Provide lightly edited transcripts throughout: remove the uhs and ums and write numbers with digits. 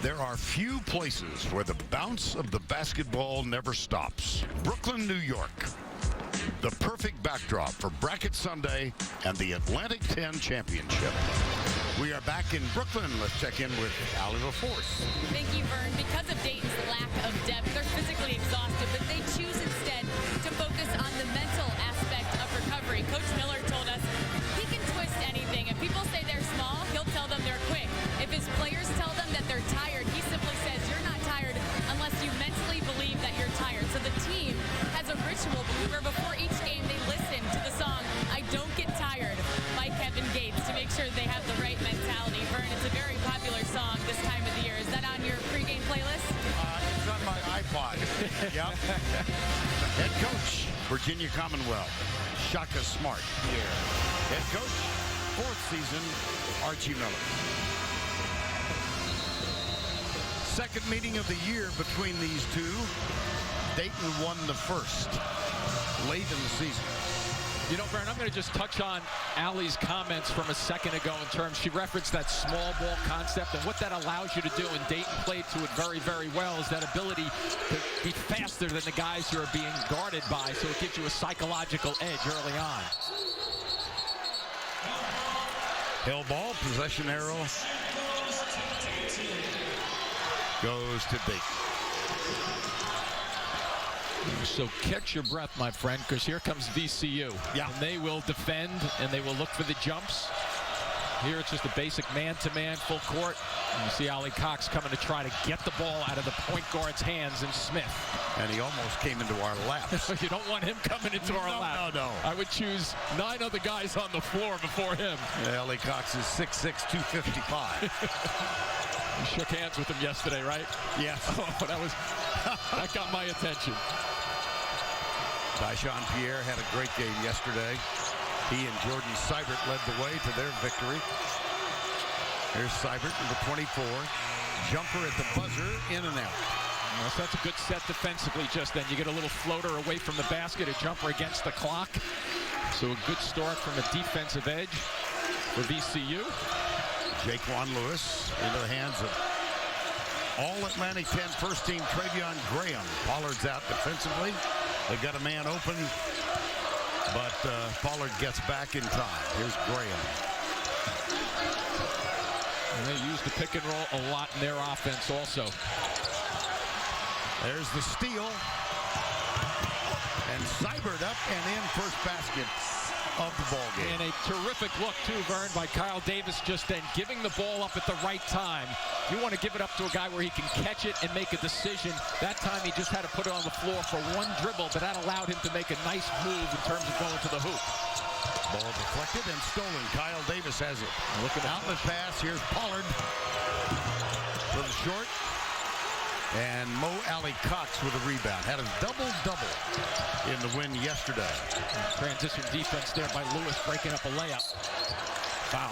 There are few places where the bounce of the basketball never stops. Brooklyn, New York. The perfect backdrop for Bracket Sunday and the Atlantic 10 Championship. We are back in Brooklyn. Let's check in with Allie LaForce. Thank you, Vern. Because of Dayton's lack of depth, they're physically exhausted, but they choose instead to focus on the mental aspect of recovery. Coach Miller told us he can twist anything. If people say they're small, he'll tell them they're quick. If his players tell them that they're tired, he simply says, you're not tired unless you mentally believe that you're tired. So the team has a ritual where before each game they listen to the song, I Don't Get Tired by Kevin Gates to make sure they have the right mentality. Vern, it's a very popular song this time of the year. Is that on your pregame playlist? It's on my iPod. Yep. Head coach, Virginia Commonwealth, Shaka Smart here. Head coach, 4th season, Archie Miller. Second meeting of the year between these two. Dayton won the first late in the season. You know, Vern, I'm going to just touch on Allie's comments from a second ago in terms, she referenced that small ball concept, and what that allows you to do, and Dayton played to it very, very well, is that ability to be faster than the guys you're being guarded by, so it gives you a psychological edge early on. Hill ball, possession arrow goes to Dayton. So catch your breath, my friend, because here comes VCU. Yeah. And they will defend, and they will look for the jumps. Here it's just a basic man-to-man full court. And you see Ali Cox coming to try to get the ball out of the point guard's hands in Smith. And he almost came into our laps. You don't want him coming into our lap. No. I would choose 9 other guys on the floor before him. Yeah, Ali Cox is 6'6", 255. You shook hands with him yesterday, right? Yes. Oh, that got my attention. Tyshawn Pierre had a great game yesterday. He and Jordan Seibert led the way to their victory. Here's Seibert, number 24. Jumper at the buzzer, in and out. So that's a good set defensively just then. You get a little floater away from the basket, a jumper against the clock. So a good start from a defensive edge for VCU. Jaquan Lewis into the hands of All-Atlantic 10 first team Treveon Graham. Pollard's out defensively. They got a man open, but Pollard gets back in time. Here's Graham. And they use the pick and roll a lot in their offense also. There's the steal. And Seibert up and in, first basket of the ball game. And a terrific look too, Vern, by Kyle Davis just then, giving the ball up at the right time. You want to give it up to a guy where he can catch it and make a decision. That time he just had to put it on the floor for one dribble, but that allowed him to make a nice move in terms of going to the hoop. Ball deflected and stolen. Kyle Davis has it. Look at outlet pass. Here's Pollard. Little short. And Mo Ali Cox with a rebound. Had a double-double in the win yesterday. Transition defense there by Lewis, breaking up a layup. Foul.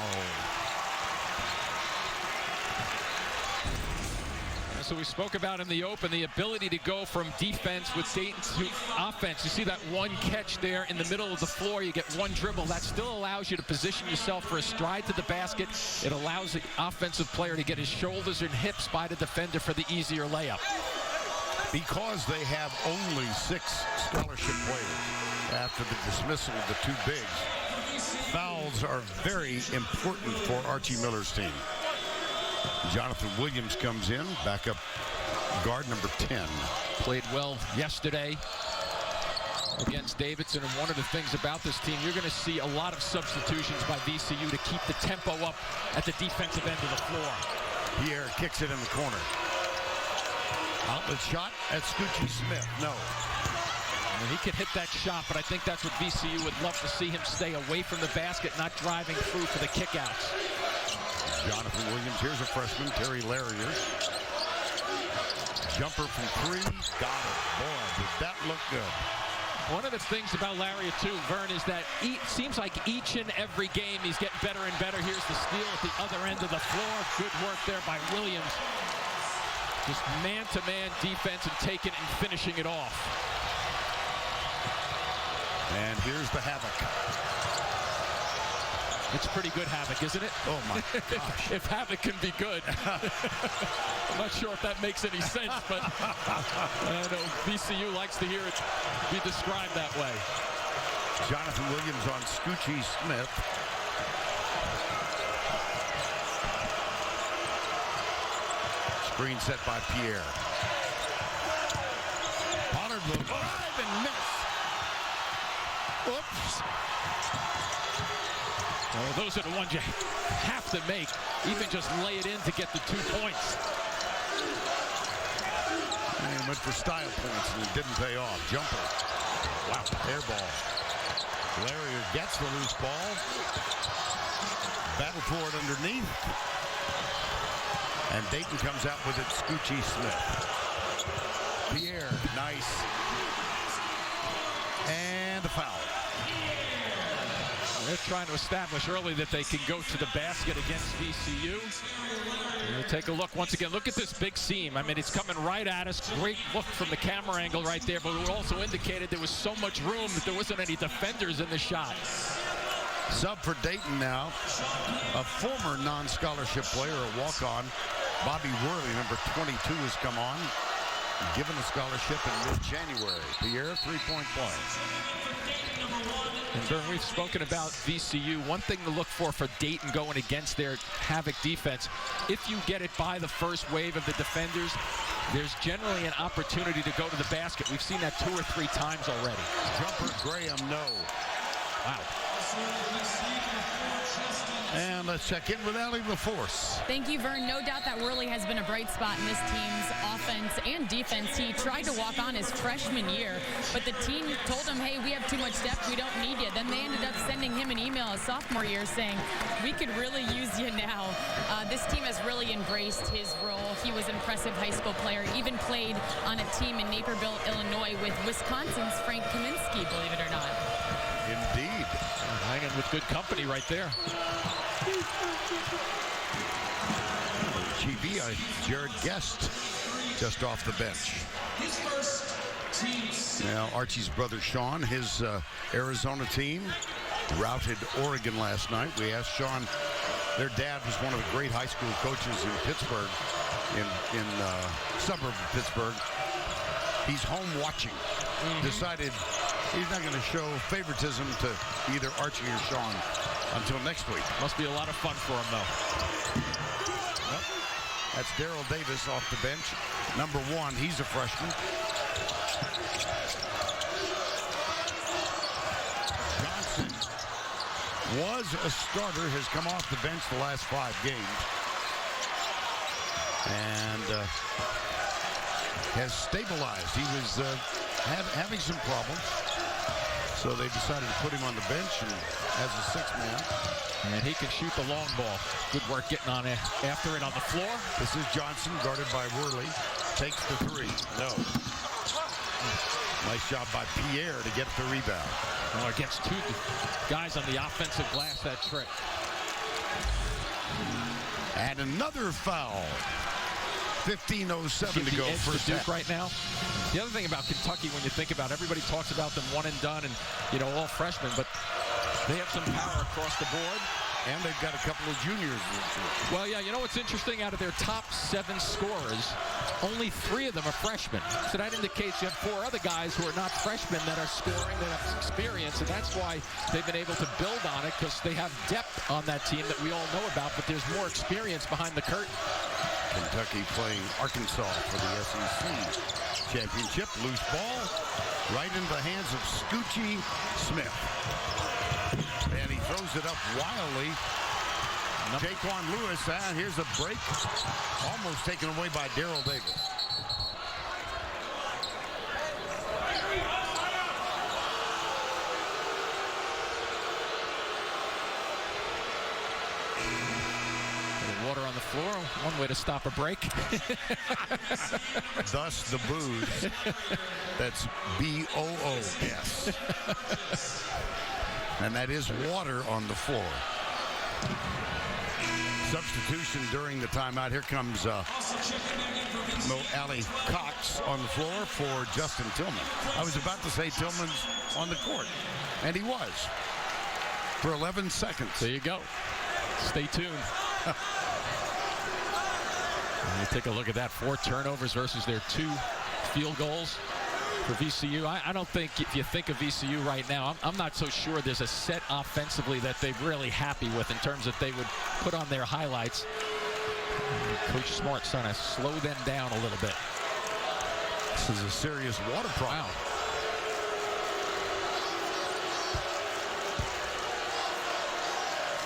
So we spoke about in the open the ability to go from defense with Dayton to offense. You see that one catch there in the middle of the floor. You get one dribble. That still allows you to position yourself for a stride to the basket. It allows the offensive player to get his shoulders and hips by the defender for the easier layup. Because they have only 6 scholarship players after the dismissal of the 2 bigs, fouls are very important for Archie Miller's team. Jonathan Williams comes in, backup guard number 10. Played well yesterday against Davidson, and one of the things about this team, you're going to see a lot of substitutions by VCU to keep the tempo up at the defensive end of the floor. Pierre kicks it in the corner. Outlet shot at Scoochie Smith. No. And he can hit that shot, but I think that's what VCU would love to see, him stay away from the basket, not driving through for the kickouts. Jonathan Williams, here's a freshman, Terry Larrier. Jumper from 3, got it. Boy, did that look good. One of the things about Larrier too, Vern, is that it seems like each and every game he's getting better and better. Here's the steal at the other end of the floor. Good work there by Williams. Just man-to-man defense and taking it and finishing it off. And here's the havoc. It's pretty good havoc, isn't it? Oh, my gosh. If havoc can be good. I'm not sure if that makes any sense, but I know VCU likes to hear it be described that way. Jonathan Williams on Scoochie Smith. Screen set by Pierre. Pollard will drive and miss. Oops. Well, those are the ones you have to make. Even just lay it in to get the 2 points. And went for style points and it didn't pay off. Jumper. Wow, air ball. Larrier gets the loose ball. Battle for it underneath. And Dayton comes out with it. Scoochie Smith. Pierre, nice. And a foul. They're trying to establish early that they can go to the basket against VCU. And we'll take a look once again. Look at this big seam. I mean, it's coming right at us. Great look from the camera angle right there, but it also indicated there was so much room that there wasn't any defenders in the shot. Sub for Dayton now. A former non-scholarship player, a walk-on. Bobby Whirley, number 22, has come on. Given a scholarship in mid-January. Pierre, three-point play. And Vern, we've spoken about VCU. One thing to look for Dayton going against their havoc defense, if you get it by the first wave of the defenders, there's generally an opportunity to go to the basket. We've seen that 2 or 3 times already. Jumper Graham, no. Wow. And let's check in with Allie LaForce. Thank you, Vern. No doubt that Whirley has been a bright spot in this team's offense and defense. He tried to walk on his freshman year, but the team told him, hey, we have too much depth. We don't need you. Then they ended up sending him an email his sophomore year saying, we could really use you now. This team has really embraced his role. He was an impressive high school player, even played on a team in Naperville, Illinois with Wisconsin's Frank Kaminsky, believe it or not. Indeed. Hanging with good company right there. GB, Jared Guest, just off the bench. Now, Archie's brother Sean, his Arizona team, routed Oregon last night. We asked Sean, their dad was one of the great high school coaches in Pittsburgh, in suburb of Pittsburgh. He's home watching. Decided he's not going to show favoritism to either Archie or Sean until next week. Must be a lot of fun for him, though. Well, that's Daryl Davis off the bench. Number 1, he's a freshman. Johnson was a starter, has come off the bench the last 5 games. And has stabilized. He was having some problems. So they decided to put him on the bench and as a 6th man. And he can shoot the long ball. Good work getting on it after it on the floor. This is Johnson, guarded by Whirley. Takes the 3. No. Nice job by Pierre to get the rebound. Oh, against 2 guys on the offensive glass, that trick. And another foul. 15:07 to go. First Duke right now. The other thing about Kentucky, when you think about it, everybody talks about them one and done and, you know, all freshmen, but they have some power across the board. And they've got a couple of juniors. Well, yeah, you know what's interesting? Out of their top 7 scorers, only 3 of them are freshmen. So that indicates you have 4 other guys who are not freshmen that are scoring, that have experience, and that's why they've been able to build on it, because they have depth on that team that we all know about, but there's more experience behind the curtain. Kentucky playing Arkansas for the SEC championship. Loose ball right into the hands of Scoochie Smith. And he throws it up wildly. Jaquan Lewis, here's a break. Almost taken away by Daryl Davis. Water on the floor, one way to stop a break. Thus the booze. That's B-O-O-S. And that is water on the floor. Substitution during the timeout. Here comes Ali Cox on the floor for Justin Tillman. I was about to say Tillman's on the court, and he was. for 11 seconds. There you go. Stay tuned. You take a look at that. 4 turnovers versus their 2 field goals for VCU. I don't think, if you think of VCU right now, I'm not so sure there's a set offensively that they're really happy with in terms that they would put on their highlights. Coach Smart's trying to slow them down a little bit. This is a serious water problem. Wow.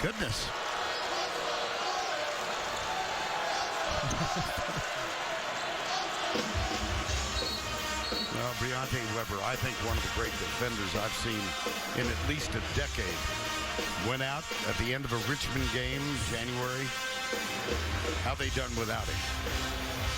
Goodness. Well, Briante Weber, I think one of the great defenders I've seen in at least a decade. Went out at the end of a Richmond game, January. How they done without him?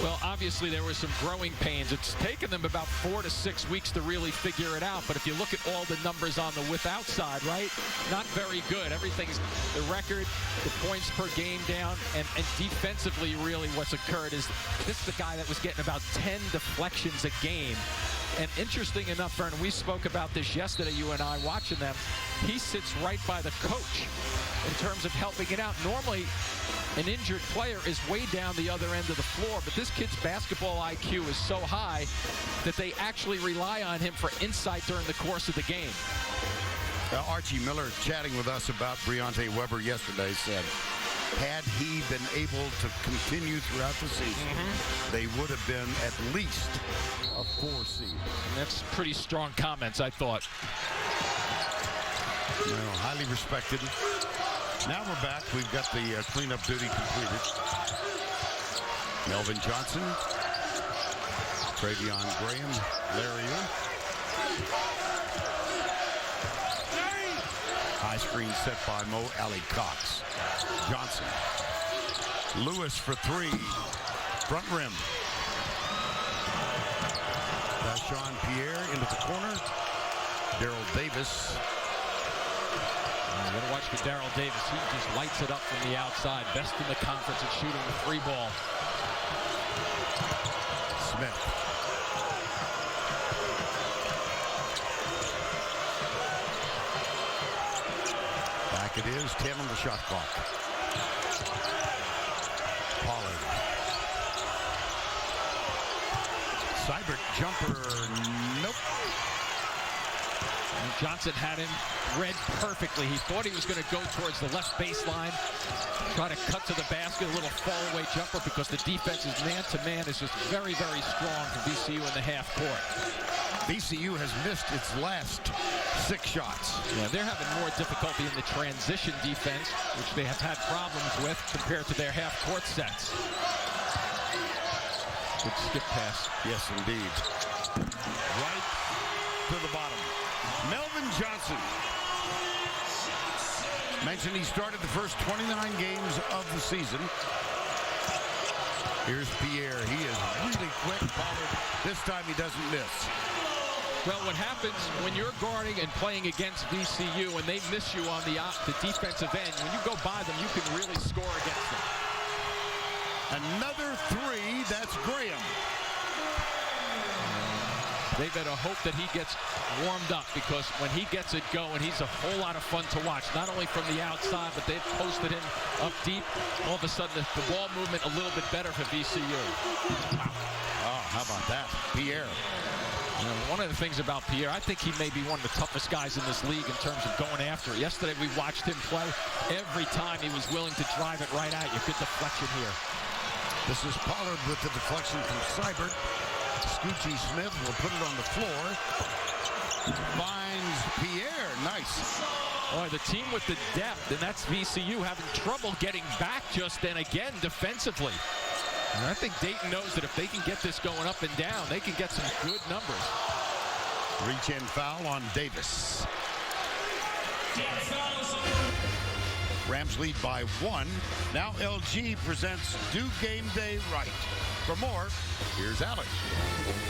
Well, obviously there were some growing pains. It's taken them about 4 to 6 weeks to really figure it out. But if you look at all the numbers on the without side, right, not very good. Everything's the record, the points per game down, and defensively, really what's occurred is this is the guy that was getting about 10 deflections a game. And interesting enough, Vernon, we spoke about this yesterday, you and I, watching them. He sits right by the coach in terms of helping it out. Normally, an injured player is way down the other end of the floor, but this kid's basketball IQ is so high that they actually rely on him for insight during the course of the game. Archie Miller, chatting with us about Briante Weber yesterday, said had he been able to continue throughout the season, they would have been at least a 4 seed. And that's pretty strong comments, I thought. Highly respected. Now we're back. We've got the cleanup duty completed. Melvin Johnson, Treveon Graham, Larry. High screen set by Mo Alley Cox. Johnson. Lewis for 3. Front rim. Sean Pierre into the corner. Daryl Davis. You got to watch for Daryl Davis. He just lights it up from the outside. Best in the conference at shooting the 3 ball. Smith. Back it is. 10 on the shot clock. Pollard. Seibert jumper. Nope. Johnson had him read perfectly. He thought he was going to go towards the left baseline, try to cut to the basket, a little fall-away jumper, because the defense is man-to-man is just very, very strong for VCU in the half court. VCU has missed its last 6 shots. Yeah, they're having more difficulty in the transition defense, which they have had problems with compared to their half-court sets. Good skip pass. Yes, indeed. Right to the bottom. Melvin Johnson. Mentioned he started the first 29 games of the season. Here's Pierre. He is really quick. Pollard. This time he doesn't miss. Well, what happens when you're guarding and playing against VCU and they miss you on the defensive end, when you go by them, you can really score against them. Another 3. That's Graham. They better hope that he gets warmed up, because when he gets it going, he's a whole lot of fun to watch. Not only from the outside, but they've posted him up deep. All of a sudden, the ball movement a little bit better for VCU. Wow. Oh, how about that? Pierre. You know, one of the things about Pierre, I think he may be one of the toughest guys in this league in terms of going after it. Yesterday, we watched him play. Every time he was willing to drive it right at you. Good deflection here. This is Pollard with the deflection from Seibert. Scoochie Smith will put it on the floor. Finds Pierre. Nice. Boy, the team with the depth, and that's VCU having trouble getting back just then again defensively. And I think Dayton knows that if they can get this going up and down, they can get some good numbers. Reach-in foul on Davis. Rams lead by 1. Now LG presents Do Game Day Right. For more, here's Alex.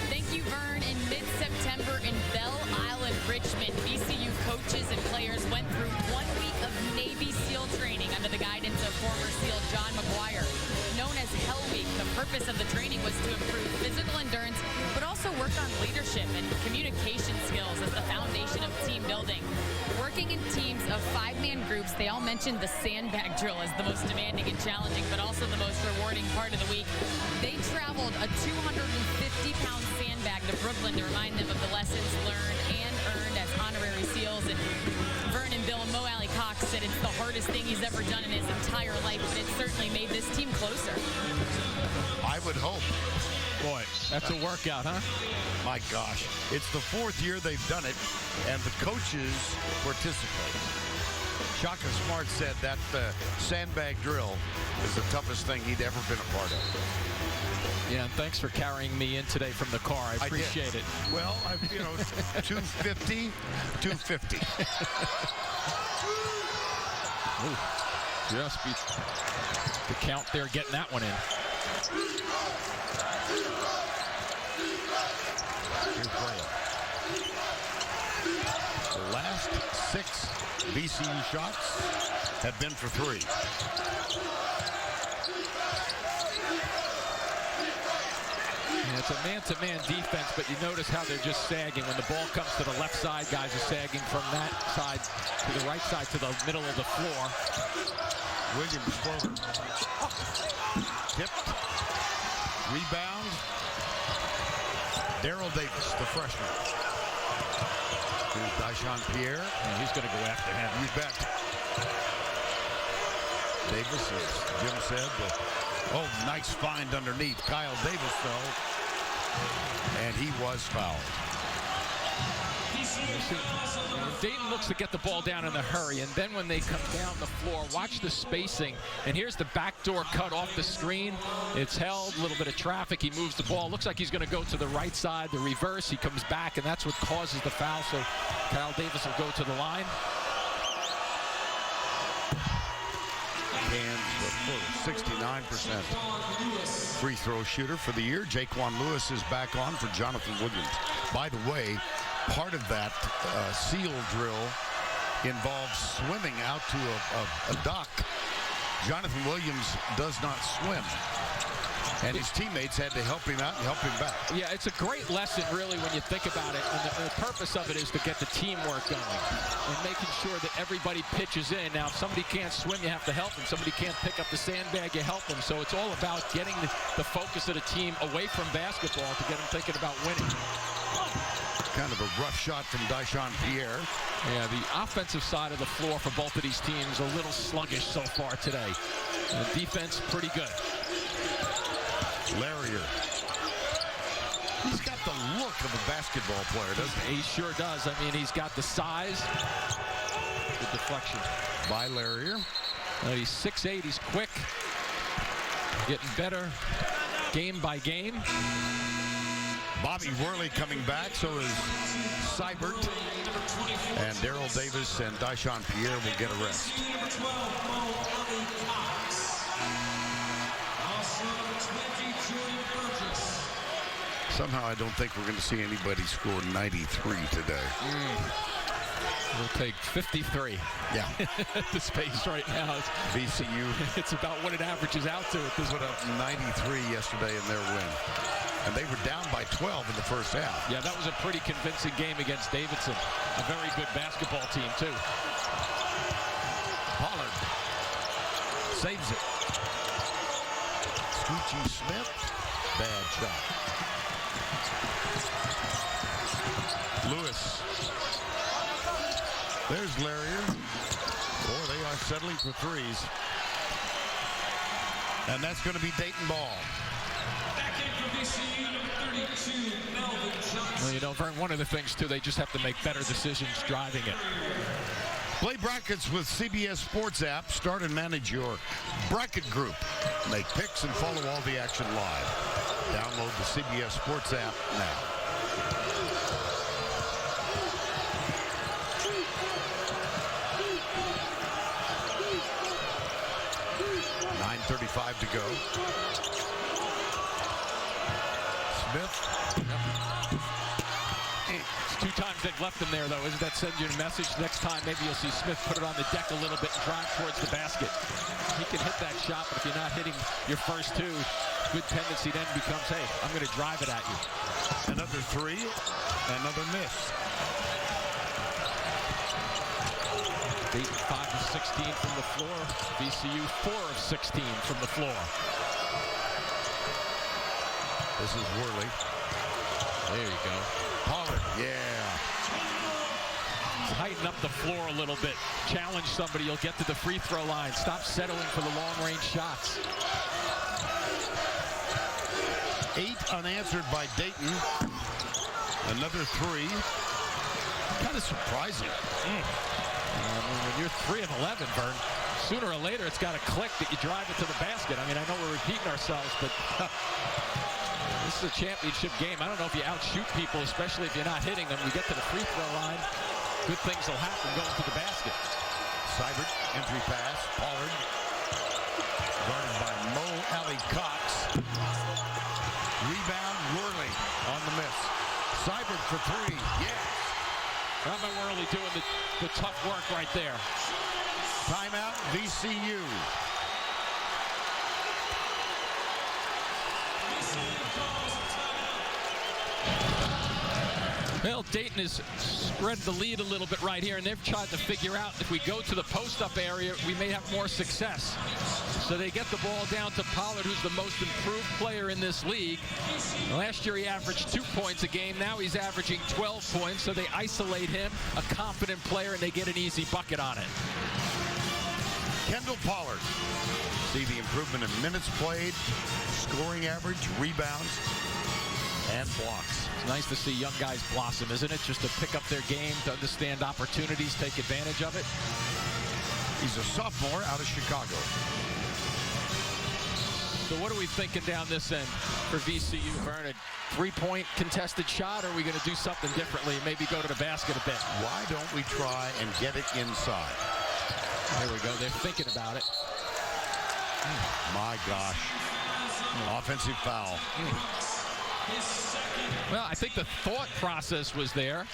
Thank you, Vern. In mid-September in Belle Isle, Richmond, VCU coaches and players went through 1 week of Navy SEAL training under the guidance of former SEAL John McGuire. Known as Hell Week, the purpose of the training was to improve physical endurance, but also also worked on leadership and communication skills as the foundation of team building. Working in teams of 5-man groups, they all mentioned the sandbag drill as the most demanding and challenging, but also the most rewarding part of the week. They traveled a 250-pound sandbag to Brooklyn to remind them of the lessons learned and earned as honorary SEALs. And Vernon Bill and Mo Alley Cox said it's the hardest thing he's ever done in his entire life, but it certainly made this team closer. I would hope. Boy, that's a workout, huh? My gosh. It's the 4th year they've done it, and the coaches participate. Shaka Smart said that sandbag drill is the toughest thing he'd ever been a part of. Yeah, and thanks for carrying me in today from the car. I appreciate it. Well, 250, 250. Ooh, just beat the count there, getting that one in. Here's Graham. The last 6 VCU shots have been for 3. And it's a man-to-man defense, but you notice how they're just sagging. When the ball comes to the left side, guys are sagging from that side to the right side to the middle of the floor. Williams forward. Tipped. Rebound. Daryl Davis, the freshman. Here's Dyshawn Pierre. And he's going to go after him. You bet. Davis, as Jim said, nice find underneath. Kyle Davis, though. And he was fouled. Dayton looks to get the ball down in a hurry, and then when they come down the floor, watch the spacing. And here's the backdoor cut off the screen. It's held, a little bit of traffic. He moves the ball. Looks like he's going to go to the right side, the reverse. He comes back, and that's what causes the foul. So Kyle Davis will go to the line. Hands the full 69% free throw shooter for the year. Jaquan Lewis is back on for Jonathan Williams. By the way, part of that SEAL drill involves swimming out to a dock. Jonathan Williams does not swim, and his teammates had to help him out and help him back. Yeah, it's a great lesson, really, when you think about it. And the purpose of it is to get the teamwork going and making sure that everybody pitches in. Now, if somebody can't swim, you have to help them. Somebody can't pick up the sandbag, you help them. So it's all about getting the focus of the team away from basketball to get them thinking about winning. Kind of a rough shot from Dyshawn Pierre. Yeah, the offensive side of the floor for both of these teams a little sluggish so far today. The defense pretty good. Larrier. He's got the look of a basketball player, doesn't he? He sure does. I mean, he's got the size, the deflection. By Larrier. He's 6'8", he's quick, getting better game by game. Bobby Worley coming back, so is Seibert. And Daryl Davis and Dyshawn Pierre will get a rest. Somehow I don't think we're going to see anybody score 93 today. We'll take 53. Yeah. The space right now. VCU. It's about what it averages out to. Put up 93 yesterday in their win. And they were down by 12 in the first half. Yeah, that was a pretty convincing game against Davidson. A very good basketball team, too. Pollard saves it. Scoochie Smith. Bad shot. Lewis. There's Larrier. Boy, they are settling for threes. And that's going to be Dayton ball. Well, you know, Vern, one of the things, too, they just have to make better decisions driving it. Play brackets with CBS Sports app. Start and manage your bracket group. Make picks and follow all the action live. Download the CBS Sports app now. .35 to go. Smith. It's 2 times they've left him there, though. Isn't that sending you a message? Next time, maybe you'll see Smith put it on the deck a little bit and drive towards the basket. He can hit that shot, but if you're not hitting your first two, good tendency then becomes, hey, I'm going to drive it at you. Another three, another miss. Dayton 5 of 16 from the floor. VCU 4 of 16 from the floor. This is Worley. There you go. Pollard, yeah. Tighten up the floor a little bit. Challenge somebody. You'll get to the free throw line. Stop settling for the long-range shots. 8 unanswered by Dayton. Another three. Kind of surprising. When you're 3 of 11, Vern, sooner or later it's got to click that you drive it to the basket. I mean, I know we're repeating ourselves, but this is a championship game. I don't know if you outshoot people, especially if you're not hitting them. You get to the free throw line, good things will happen going to the basket. Seibert, entry pass. Pollard, guarded by Mo Ali Cox. Rebound, Worley on the miss. Seibert for three, yeah. How about Worley doing the tough work right there? Timeout, VCU. Well, Dayton has spread the lead a little bit right here, and they've tried to figure out if we go to the post-up area, we may have more success. So they get the ball down to Pollard, who's the most improved player in this league. Last year he averaged 2 points a game. Now he's averaging 12 points, so they isolate him, a confident player, and they get an easy bucket on it. Kendall Pollard. See the improvement in minutes played, scoring average, rebounds, and blocks. It's nice to see young guys blossom, isn't it? Just to pick up their game, to understand opportunities, take advantage of it. He's a sophomore out of Chicago. So what are we thinking down this end for VCU, Vernon? 3-point contested shot, or are we going to do something differently? Maybe go to the basket a bit. Why don't we try and get it inside? There we go. They're thinking about it. My gosh. Offensive foul. Well, I think the thought process was there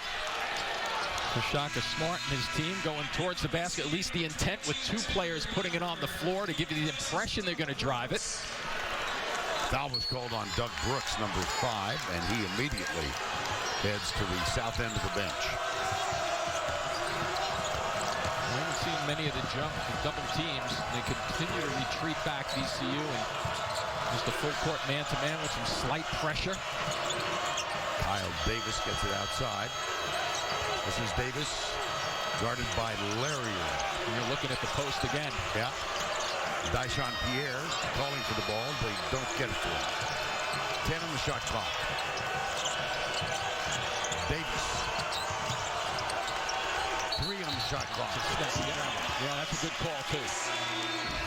for Shaka Smart and his team going towards the basket. At least the intent with 2 players putting it on the floor to give you the impression they're going to drive it. Foul was called on Doug Brooks, number 5, and he immediately heads to the south end of the bench. We haven't seen many of the double teams. They continue to retreat back, VCU, and just a full court man-to-man with some slight pressure. Kyle Davis gets it outside. This is Davis, guarded by Larrier. And you're looking at the post again. Yeah. Dyson Pierre calling for the ball. They don't get it to him. 10 on the shot clock. Davis. 3 on the shot clock. Yeah, that's a good call, too.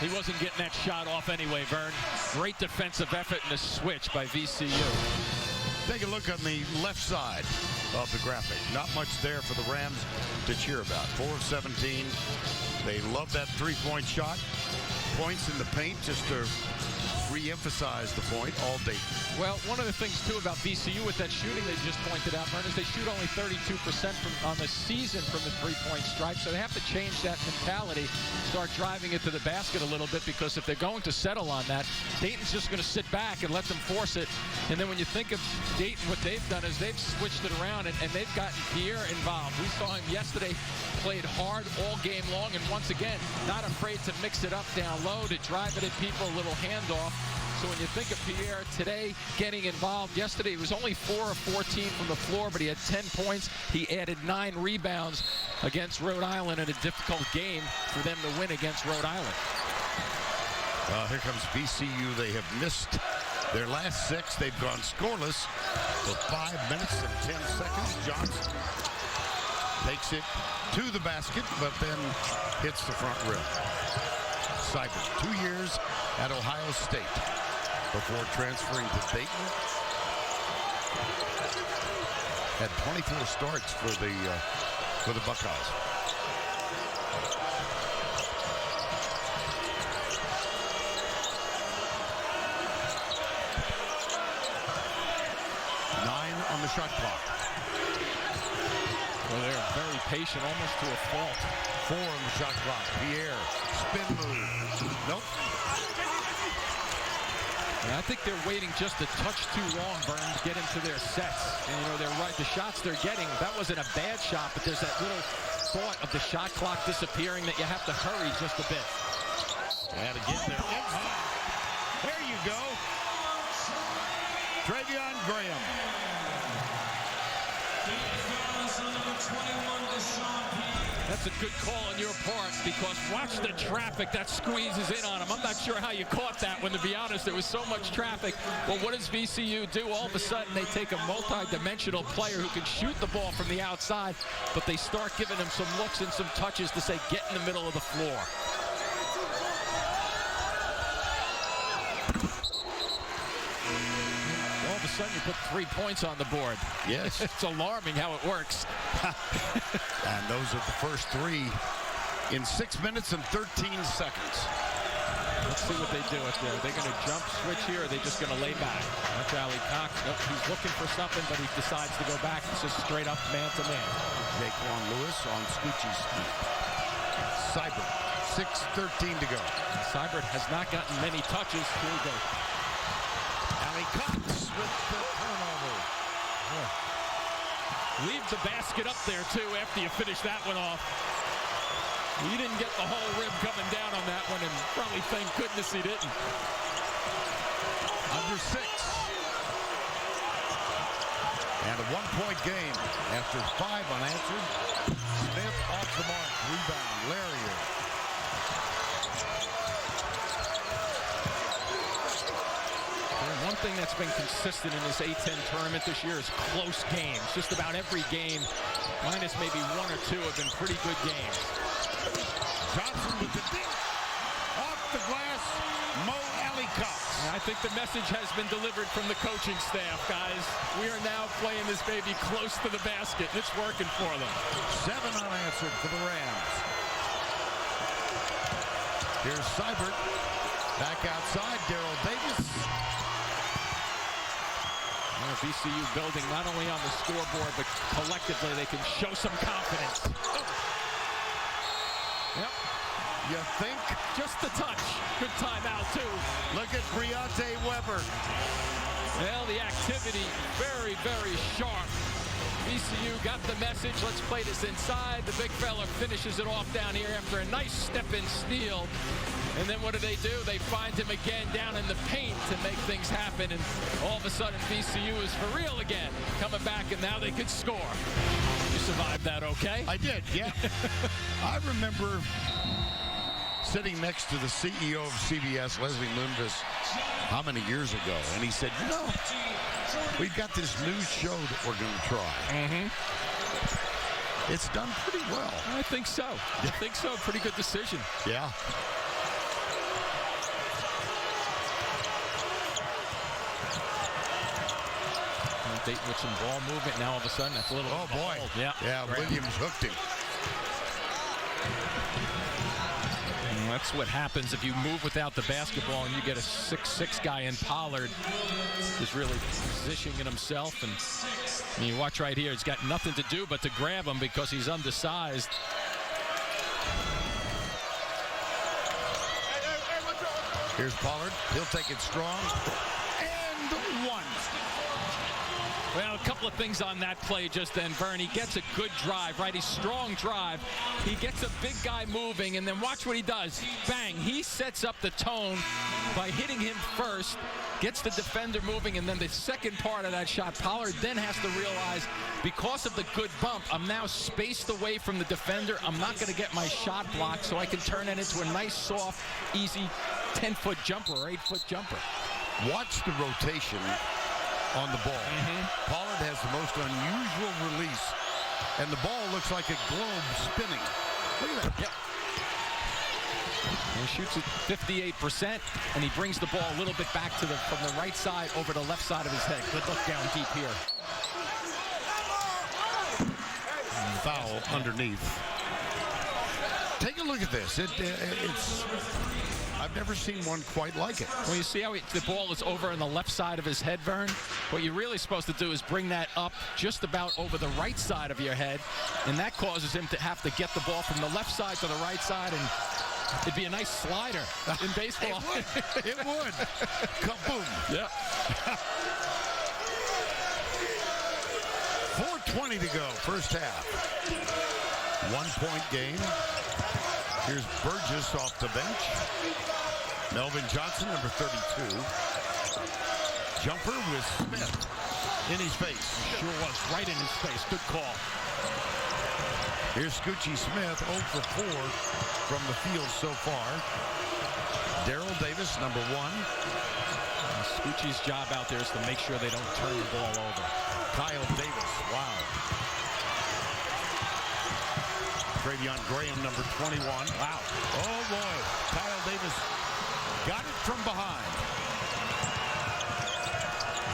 He wasn't getting that shot off anyway, Vern. Great defensive effort in the switch by VCU. Take a look on the left side of the graphic. Not much there for the Rams to cheer about. 4 of 17. They love that 3-point shot. Points in the paint just to re-emphasize the point all day. Well, one of the things, too, about VCU with that shooting they just pointed out, Vern, is they shoot only 32% on the season from the 3-point stripe, so they have to change that mentality, start driving it to the basket a little bit, because if they're going to settle on that, Dayton's just going to sit back and let them force it. And then when you think of Dayton, what they've done is they've switched it around, and they've gotten Pierre involved. We saw him yesterday, played hard all game long, and once again, not afraid to mix it up down low, to drive it at people, a little handoff. So when you think of Pierre today getting involved, yesterday he was only 4 of 14 from the floor, but he had 10 points. He added 9 rebounds against Rhode Island in a difficult game for them to win against Rhode Island. Here comes VCU. They have missed their last 6. They've gone scoreless for 5 minutes and 10 seconds. Johnson takes it to the basket, but then hits the front rim. Seibert, 2 years at Ohio State before transferring to Dayton. Had 24 starts for the Buckeyes. On the shot clock. patient almost to a fault. 4 on the shot clock. Pierre, spin move. Nope. And I think they're waiting just a touch too long, Vern, to get into their sets. And, you know, they're right. The shots they're getting, that wasn't a bad shot, but there's that little thought of the shot clock disappearing that you have to hurry just a bit. And again, there you go. Treveon Graham. That's a good call on your part, because watch the traffic that squeezes in on him. I'm not sure how you caught that when, to be honest, there was so much traffic. But what does VCU do? All of a sudden, they take a multi-dimensional player who can shoot the ball from the outside, but they start giving him some looks and some touches to say, get in the middle of the floor. All of a sudden, you put 3 points on the board. Yes. It's alarming how it works. And those are the first 3 in 6 minutes and 13 seconds. Let's see what they do up there. Are they going to jump switch here, or are they just going to lay back? Watch Ali Cox. Nope, he's looking for something, but he decides to go back. It's just straight up man-to-man. Jaquan Lewis on Scoochie's feet. Seibert, 6:13 to go. Seibert has not gotten many touches. Here we go. Ali Cox with the turnover. Leave the basket up there, too, after you finish that one off. He didn't get the whole rib coming down on that one, and probably thank goodness he didn't. Under 6. And a 1-point game after 5 unanswered. Smith off the mark. Rebound. Lariat. One thing that's been consistent in this A10 tournament this year is close games. Just about every game, minus maybe 1 or 2, have been pretty good games. Johnson with the dink. Off the glass, Mo Alley-Cox. I think the message has been delivered from the coaching staff, guys. We are now playing this baby close to the basket, and it's working for them. 7 unanswered for the Rams. Here's Seibert. Back outside, Daryl Davis. VCU building not only on the scoreboard, but collectively they can show some confidence. Yep. You think? Just a touch. Good timeout, too. Look at Briante Weber. Well, the activity very, very sharp. VCU got the message. Let's play this inside. The big fella finishes it off down here after a nice step-in steal. And then what do? They find him again down in the paint to make things happen. And all of a sudden, VCU is for real again. Coming back, and now they could score. You survived that okay? I did, yeah. I remember sitting next to the CEO of CBS, Leslie Moonves, how many years ago? And he said, you know, we've got this new show that we're going to try. It's done pretty well. I think so. I think so. Pretty good decision. Yeah. Dayton with some ball movement. Now all of a sudden, that's a little. Oh boy. Yeah. Yeah. Williams hooked him. And that's what happens if you move without the basketball and you get a 6'6" guy in Pollard who's really positioning himself. And you watch right here, he's got nothing to do but to grab him because he's undersized. Here's Pollard. He'll take it strong. And 1. Well, a couple of things on that play just then, Vern. He gets a good drive, right? He's strong drive. He gets a big guy moving, and then watch what he does. Bang. He sets up the tone by hitting him first, gets the defender moving, and then the second part of that shot, Pollard then has to realize, because of the good bump, I'm now spaced away from the defender. I'm not going to get my shot blocked, so I can turn it into a nice, soft, easy 10-foot jumper or 8-foot jumper. Watch the rotation on the ball. Pollard has the most unusual release, and the ball looks like a globe spinning. Look at that. Yep. He shoots it 58%, and he brings the ball a little bit back to from the right side over the left side of his head. Good look down deep here. Foul underneath. Take a look at this. It's I've never seen one quite like it. Well, you see how the ball is over on the left side of his head, Vern? What you're really supposed to do is bring that up just about over the right side of your head, and that causes him to have to get the ball from the left side to the right side, and it'd be a nice slider in baseball. It would. Kaboom. Yeah. 4:20 to go, first half. 1-point game. Here's Burgess off the bench. Melvin Johnson, number 32. Jumper with Smith in his face. Sure was. Right in his face. Good call. Here's Scoochie Smith, 0 for 4 from the field so far. Darrell Davis, number 1. Scoochie's job out there is to make sure they don't turn the ball over. Kyle Davis, wow. Treveon Graham, number 21. Wow. Oh, boy. Kyle Davis got it from behind.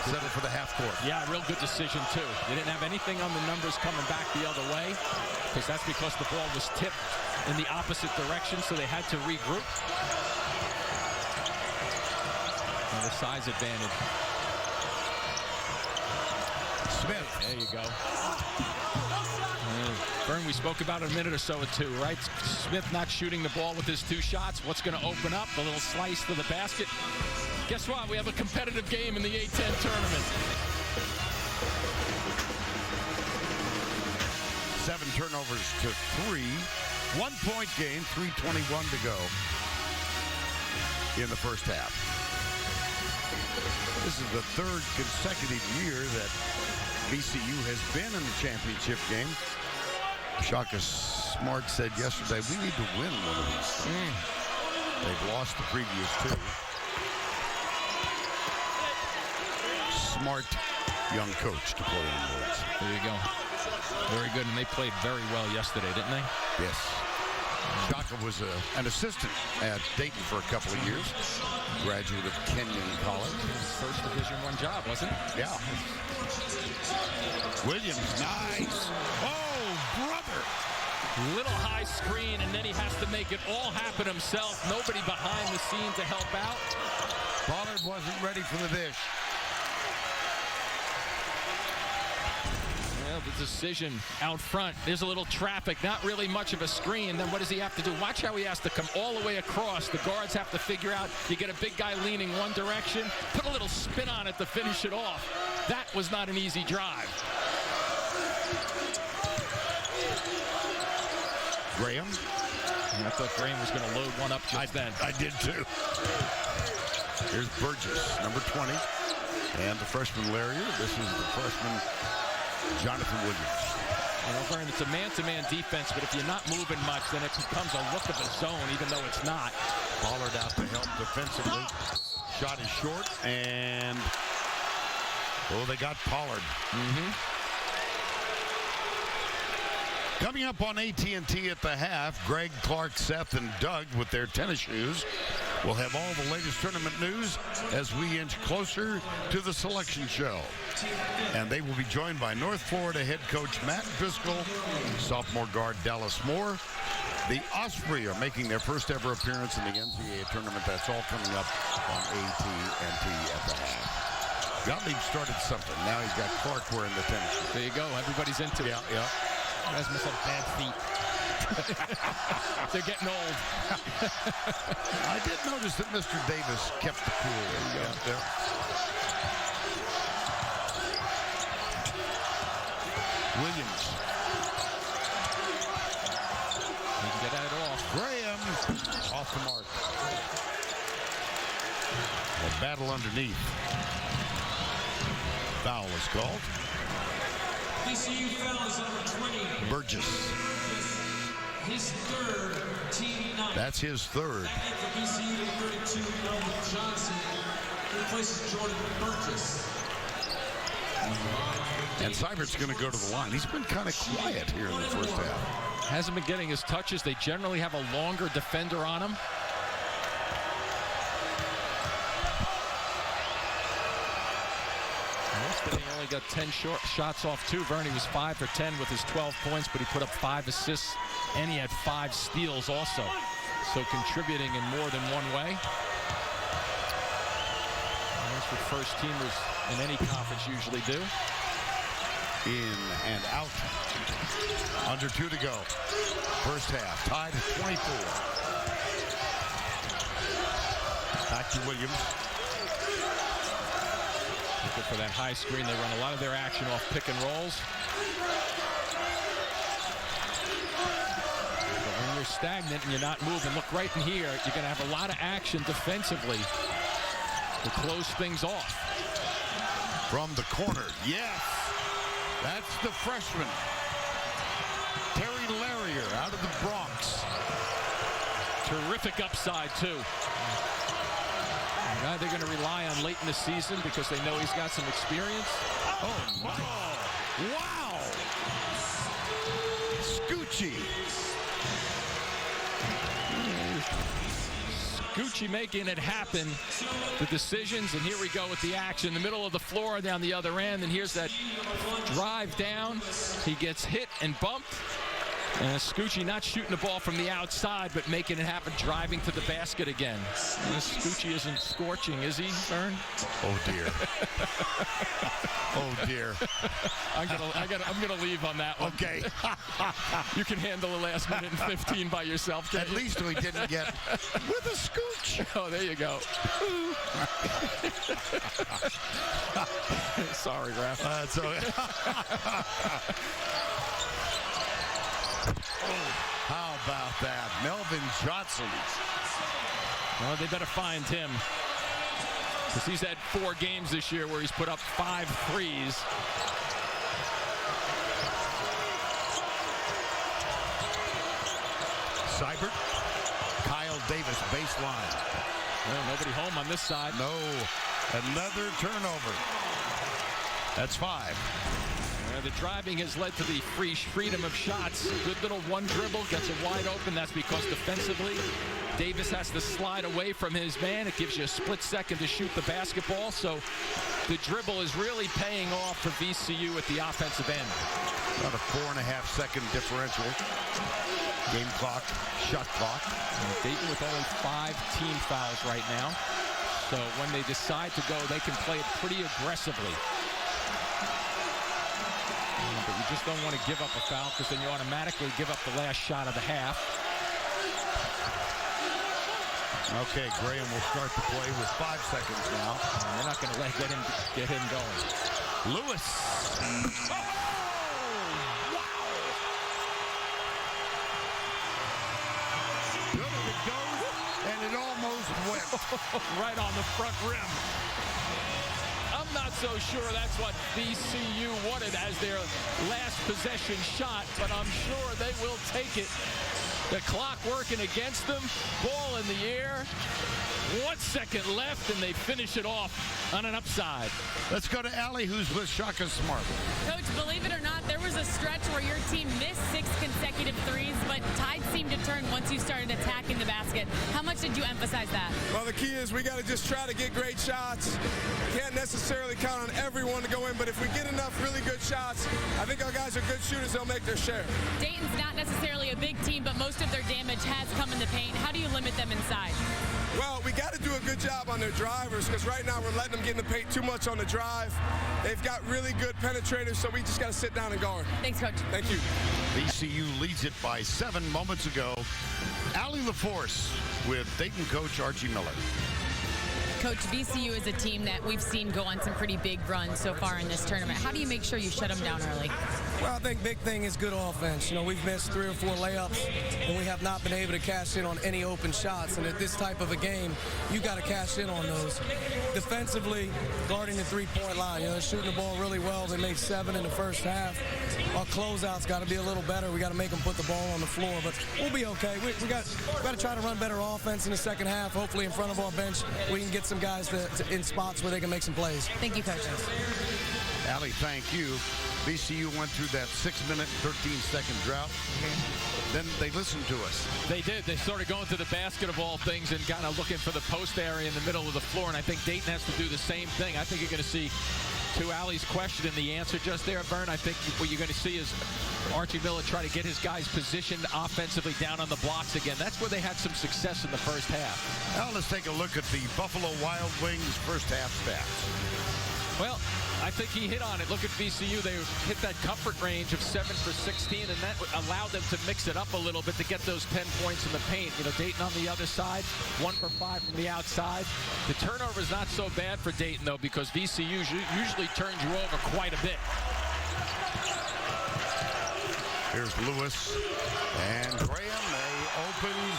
Settle for the half court. Yeah, real good decision, too. They didn't have anything on the numbers coming back the other way, because that's because the ball was tipped in the opposite direction, so they had to regroup. And the size advantage. Smith. There you go. Vern, we spoke about it a minute or so or two, right? Smith not shooting the ball with his 2 shots. What's going to open up? The little slice to the basket. Guess what? We have a competitive game in the A10 tournament. 7 turnovers to 3. 1-point game, 3:21 to go in the first half. This is the 3rd consecutive year that VCU has been in the championship game. Shaka Smart said yesterday, we need to win one of these. They've lost the previous 2. Smart young coach to play on words. There you go. Very good, and they played very well yesterday, didn't they? Yes. Shaka was an assistant at Dayton for a couple of years. Graduate of Kenyon College. His first Division I job, wasn't it? Yeah. Williams, nice. Oh, brother. Little high screen, and then he has to make it all happen himself. Nobody behind the scene to help out. Pollard wasn't ready for the dish. Well, the decision out front. There's a little traffic, not really much of a screen. Then what does he have to do? Watch how he has to come all the way across. The guards have to figure out, you get a big guy leaning one direction, put a little spin on it to finish it off. That was not an easy drive. Graham. I thought Graham was going to load one up just then. I did too. Here's Burgess, number 20. And the freshman Larrier. This is the freshman Jonathan Williams. Vern, it's a man-to-man defense, but if you're not moving much, then it becomes a look of a zone, even though it's not. Pollard out to help defensively. Shot is short, and they got Pollard. Coming up on AT&T at the half, Greg, Clark, Seth, and Doug with their tennis shoes. We'll have all the latest tournament news as we inch closer to the selection show. And they will be joined by North Florida head coach Matt Driscoll, sophomore guard Dallas Moore. The Osprey are making their first ever appearance in the NCAA tournament. That's all coming up on AT&T at the half. Gottlieb started something. Now he's got Clark wearing the tennis shoes. There you go. Everybody's into it. Yeah. Guys must have bad feet. They're getting old. I did notice that Mr. Davis kept the cool. There you go. Yeah. Williams. He can get it off. Graham off the mark. A battle underneath. Foul is called. VCU foul is number 20. Burgess. His 3rd, team 9. That's his 3rd. And for VCU, number 32, Melvin Johnson, replaces Jordan Burgess. And Seibert's going to go to the line. He's been kind of quiet here in the first half. Hasn't been getting his touches. They generally have a longer defender on him. Yesterday he only got 10 short shots off too. Vernie was 5 for 10 with his 12 points, but he put up 5 assists and he had 5 steals also. So contributing in more than one way. That's what first teamers in any conference usually do. In and out. Under 2 to go. First half. Tied at 24. Back to Williams. Looking for that high screen. They run a lot of their action off pick and rolls. But when you're stagnant and you're not moving, look right in here, you're going to have a lot of action defensively to close things off. From the corner. Yes. That's the freshman. Terry Larrier out of the Bronx. Terrific upside, too. A guy they're going to rely on late in the season because they know he's got some experience. Oh, my. Wow. Scoochie. Gucci making it happen. The decisions, and here we go with the action. The middle of the floor down the other end, and here's that drive down. He gets hit and bumped. And Scoochie not shooting the ball from the outside, but making it happen, driving to the basket again. Scoochie isn't scorching, is he, Vern? Oh, dear. Oh, dear. I'm gonna leave on that one. Okay. You can handle the last minute and 15 by yourself, can't At you? least we didn't get with a scooch. Oh, there you go. Sorry, Raph. That's okay. How about that? Melvin Johnson. Well, they better find him. Because he's had 4 games this year where he's put up 5 threes. Seibert. Kyle Davis, baseline. Well, nobody home on this side. No. Another turnover. That's 5. The driving has led to the freedom of shots. Good little one dribble, gets it wide open. That's because defensively, Davis has to slide away from his man. It gives you a split second to shoot the basketball. So the dribble is really paying off for VCU at the offensive end. About a 4.5-second differential. Game clock, shot clock. And Dayton with only 5 team fouls right now. So when they decide to go, they can play it pretty aggressively. But you just don't want to give up a foul because then you automatically give up the last shot of the half. Okay, Graham will start the play with 5 seconds now. And they're not going to get him going. Lewis. Oh, wow. Good as it goes, and it almost went. Right on the front rim. I'm not so sure that's what VCU wanted as their last possession shot, but I'm sure they will take it. The clock working against them, ball in the air, 1 second left, and they finish it off on an upside. Let's go to Allie, who's with Shaka Smart. Coach, believe it or not, there was a stretch where your team missed 6 consecutive threes, but tide seemed to turn once you started attacking the basket. How much did you emphasize that? Well, the key is we got to just try to get great shots. Can't necessarily count on everyone to go in, but if we get enough really good shots, I think our guys are good shooters. They'll make their share. Dayton's not necessarily a big team, but most of their damage has come in the paint. How do you limit them inside? Well, we got to do a good job on their drivers because right now we're letting them get in the paint too much on the drive. They've got really good penetrators, so we just got to sit down and guard. Thanks, Coach. Thank you. VCU leads it by 7 moments ago. Allie LaForce with Dayton coach Archie Miller. Coach, VCU is a team that we've seen go on some pretty big runs so far in this tournament. How do you make sure you shut them down early? Well, I think big thing is good offense. You know, we've missed 3 or 4 layups, and we have not been able to cash in on any open shots. And at this type of a game, you got to cash in on those. Defensively, guarding the 3-point line. You know, they're shooting the ball really well. They made 7 in the first half. Our closeouts got to be a little better. We got to make them put the ball on the floor, but we'll be okay. We got to try to run better offense in the second half. Hopefully, in front of our bench, we can get some guys in spots where they can make some plays. Thank you, Coach. Allie, thank you. VCU went through that 6-minute, 13-second drought. Then they listened to us. They did. They started going to the basket of all things and kind of looking for the post area in the middle of the floor, and I think Dayton has to do the same thing. I think you're going to see To Ali's question and the answer just there, Vern, I think what you're going to see is Archie Miller try to get his guys positioned offensively down on the blocks again. That's where they had some success in the first half. Now let's take a look at the Buffalo Wild Wings first half stats. Well, I think he hit on it. Look at VCU. They hit that comfort range of 7 for 16, and that allowed them to mix it up a little bit to get those 10 points in the paint. You know, Dayton on the other side, 1 for 5 from the outside. The turnover is not so bad for Dayton, though, because VCU usually turns you over quite a bit. Here's Lewis and Graham. They opens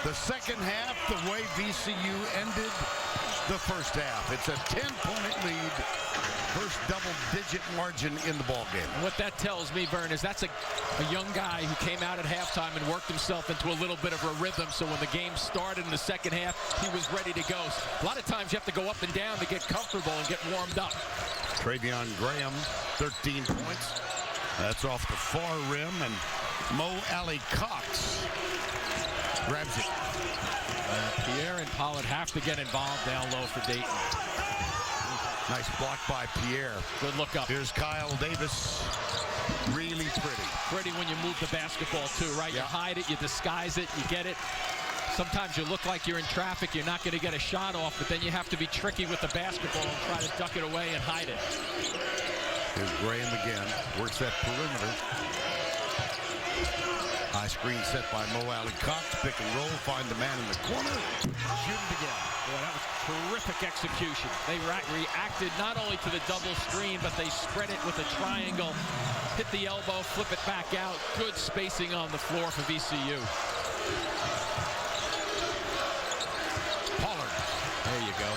the second half the way VCU ended the first half. It's a 10-point lead, first double-digit margin in the ballgame. What that tells me, Vern, is that's a young guy who came out at halftime and worked himself into a little bit of a rhythm, so when the game started in the second half, he was ready to go. A lot of times you have to go up and down to get comfortable and get warmed up. Treveon Graham, 13 points. That's off the far rim, and Mo Ali Cox grabs it. Pierre and Pollard have to get involved down low for Dayton. Nice block by Pierre. Good look up. Here's Kyle Davis. Really pretty. Pretty when you move the basketball too, right? Yeah. You hide it, you disguise it, you get it. Sometimes you look like you're in traffic, you're not going to get a shot off, but then you have to be tricky with the basketball and try to duck it away and hide it. Here's Graham again. Works that perimeter. High screen set by Mo Ali Cox. Pick and roll. Find the man in the corner. Shoot it again. Boy, that was terrific execution. They reacted not only to the double screen, but they spread it with a triangle. Hit the elbow, flip it back out. Good spacing on the floor for VCU. Pollard. There you go.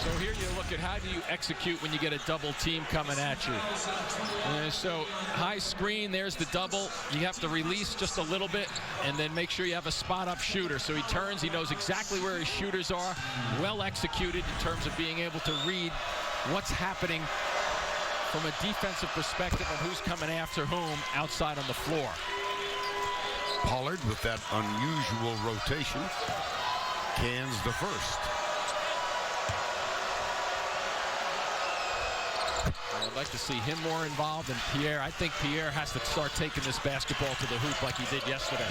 So here you look at how do you execute when you get a double team coming at you. So high screen, there's the double. You have to release just a little bit and then make sure you have a spot up shooter. So he turns, he knows exactly where his shooters are. Well executed in terms of being able to read what's happening from a defensive perspective and who's coming after whom outside on the floor. Pollard with that unusual rotation cans the first. I'd like to see him more involved than Pierre. I think Pierre has to start taking this basketball to the hoop like he did yesterday.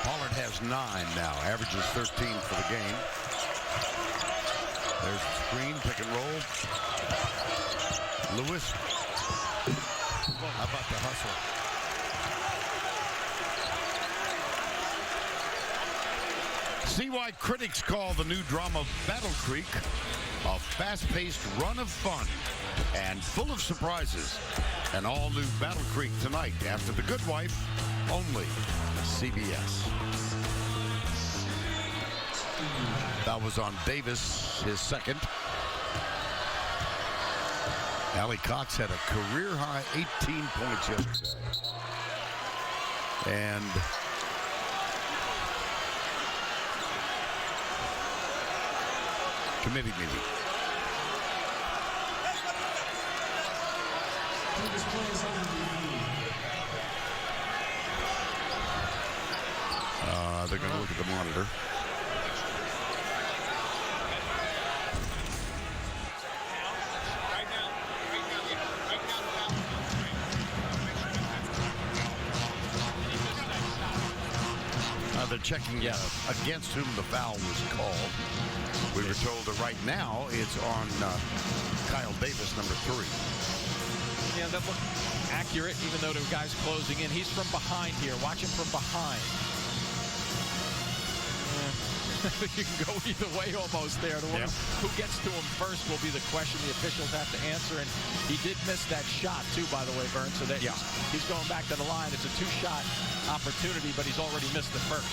Pollard has 9 now, averages 13 for the game. There's the screen, pick and roll. Lewis. How about the hustle? See why critics call the new drama Battle Creek a fast-paced run of fun and full of surprises. An all-new Battle Creek tonight after The Good Wife, only CBS. That was on Davis, his second. Ali Cox had a career-high 18 points yesterday. And committee meeting. They're going to look at the monitor. They're checking against whom the foul was called. We were told that right now it's on Kyle Davis, number 3. Yeah, that looked accurate, even though there were guys closing in. He's from behind here. Watch him from behind. You can go either way almost there. The one who gets to him first will be the question the officials have to answer. And he did miss that shot, too, by the way, Vern. So that he's going back to the line. It's a 2-shot opportunity, but he's already missed the first.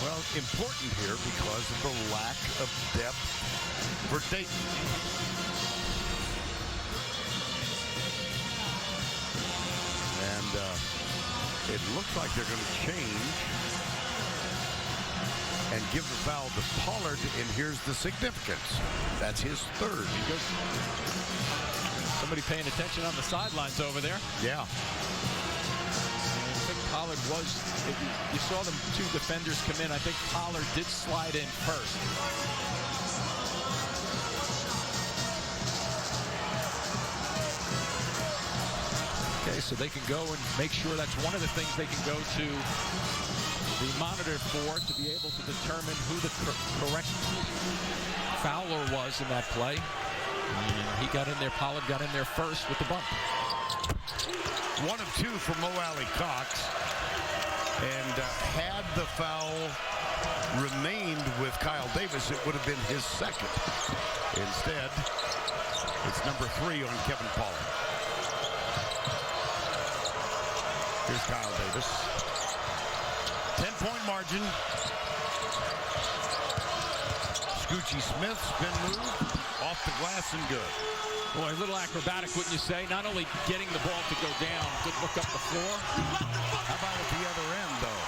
Well, important here because of the lack of depth for Dayton. And it looks like they're going to change and give the foul to Pollard, and here's the significance. That's his 3rd. Some Somebody paying attention on the sidelines over there. Yeah. I think Pollard was, you saw the two defenders come in. I think Pollard did slide in first. Okay, so they can go and make sure that's one of the things they can go to the monitor for, to be able to determine who the correct fouler was in that play. And he got in there, Pollard got in there first with the bump. 1 of 2 for Mo Alley Cox. And had the foul remained with Kyle Davis, it would have been his second. Instead, it's number 3 on Kevin Pollard. Here's Kyle Davis. 10-point margin. Scoochie Smith, spin move, off the glass and good. Boy, a little acrobatic, wouldn't you say? Not only getting the ball to go down, good look up the floor. How about at the other end, though?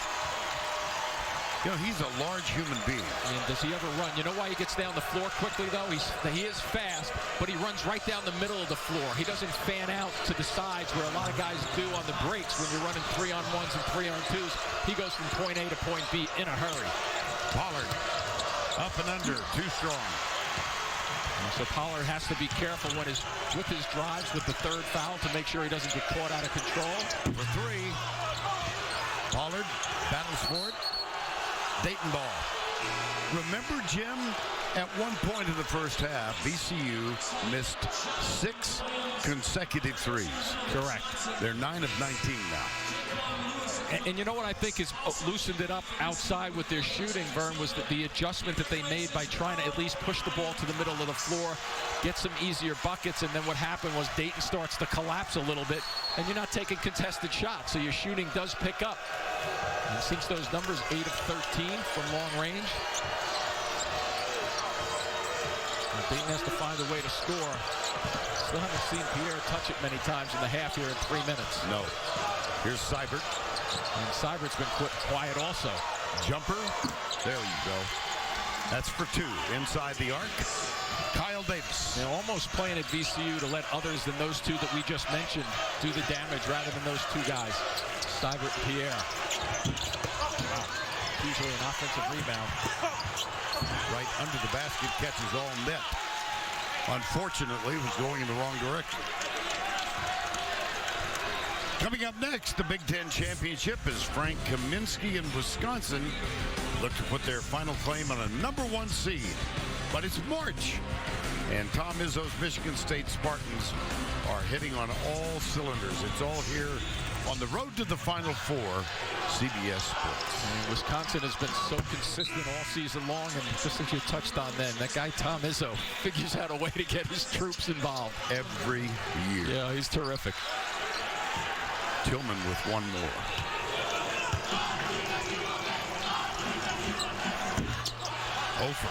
You know, he's a large human being. And does he ever run? You know why he gets down the floor quickly, though? He is fast, but he runs right down the middle of the floor. He doesn't fan out to the sides where a lot of guys do on the breaks when you're running 3-on-1s and 3-on-2s. He goes from point A to point B in a hurry. Pollard, up and under, too strong. So Pollard has to be careful with his drives with the third foul to make sure he doesn't get caught out of control. For 3, Pollard battles for it. Dayton ball. Remember, Jim, at one point in the first half, VCU missed 6 consecutive threes. Correct. They're 9 of 19 now. And you know what I think has loosened it up outside with their shooting, Vern, was that the adjustment that they made by trying to at least push the ball to the middle of the floor, get some easier buckets, and then what happened was Dayton starts to collapse a little bit, and you're not taking contested shots, so your shooting does pick up. And since those numbers, 8 of 13 from long range, Dayton has to find a way to score. Still haven't seen Pierre touch it many times in the half here in 3 minutes. No. Here's Seibert. And Seibert's been quiet also. Jumper. There you go. That's for 2. Inside the arc. Kyle Davis. They're almost playing at VCU to let others than those 2 that we just mentioned do the damage rather than those 2 guys. Seibert and Pierre. Wow. Usually an offensive rebound. Right under the basket, catches all net. Unfortunately, was going in the wrong direction. Coming up next, the Big Ten Championship is Frank Kaminsky in Wisconsin look to put their final claim on a #1 seed. But it's March, and Tom Izzo's Michigan State Spartans are hitting on all cylinders. It's all here on the road to the Final Four, CBS Sports. And Wisconsin has been so consistent all season long, and just as you touched on then, that guy Tom Izzo figures out a way to get his troops involved. Every year. Yeah, he's terrific. Tillman with one more. Over.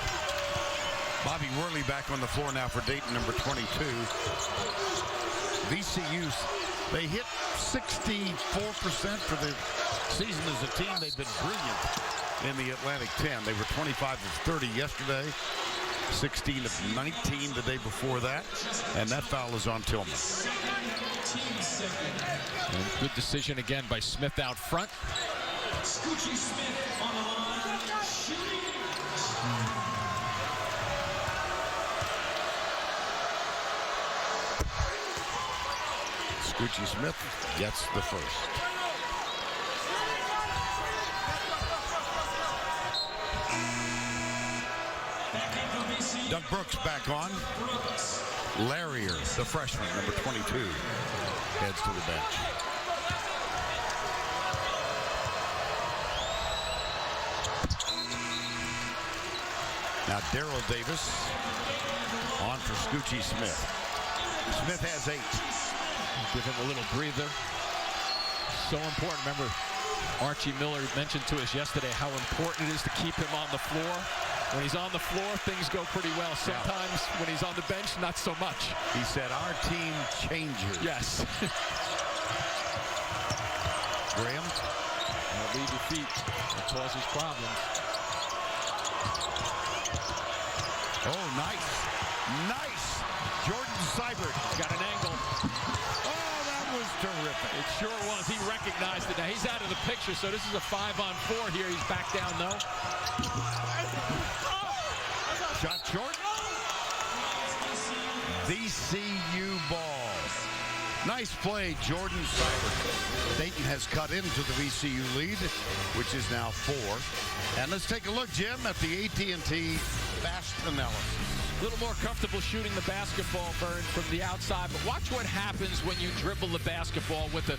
Bobby Worley back on the floor now for Dayton, number 22. VCU, they hit 64% for the season as a team. They've been brilliant in the Atlantic 10. They were 25 of 30 yesterday, 16 of 19 the day before that, and that foul is on Tillman. And good decision again by Smith out front. Scoochie Smith on the line, shooting. Scoochie Smith gets the first. Doug Brooks back on. Larrier, the freshman, number 22, heads to the bench. Now Darrell Davis on for Scoochie Smith. Smith has 8. Give him a little breather. So important. Remember, Archie Miller mentioned to us yesterday how important it is to keep him on the floor. When he's on the floor, things go pretty well. Sometimes when he's on the bench, not so much. He said, our team changes. Yes. Graham. Leave your feet. That causes problems. Oh, nice. Nice. Jordan Seibert. Got an angle. It sure was. He recognized it. Now he's out of the picture, so this is a 5-on-4 here. He's back down, though. Shot short. VCU ball. Nice play, Jordan Seibert. Dayton has cut into the VCU lead, which is now 4. And let's take a look, Jim, at the AT&T fast analysis. A little more comfortable shooting the basketball, Vern, from the outside, but watch what happens when you dribble the basketball with a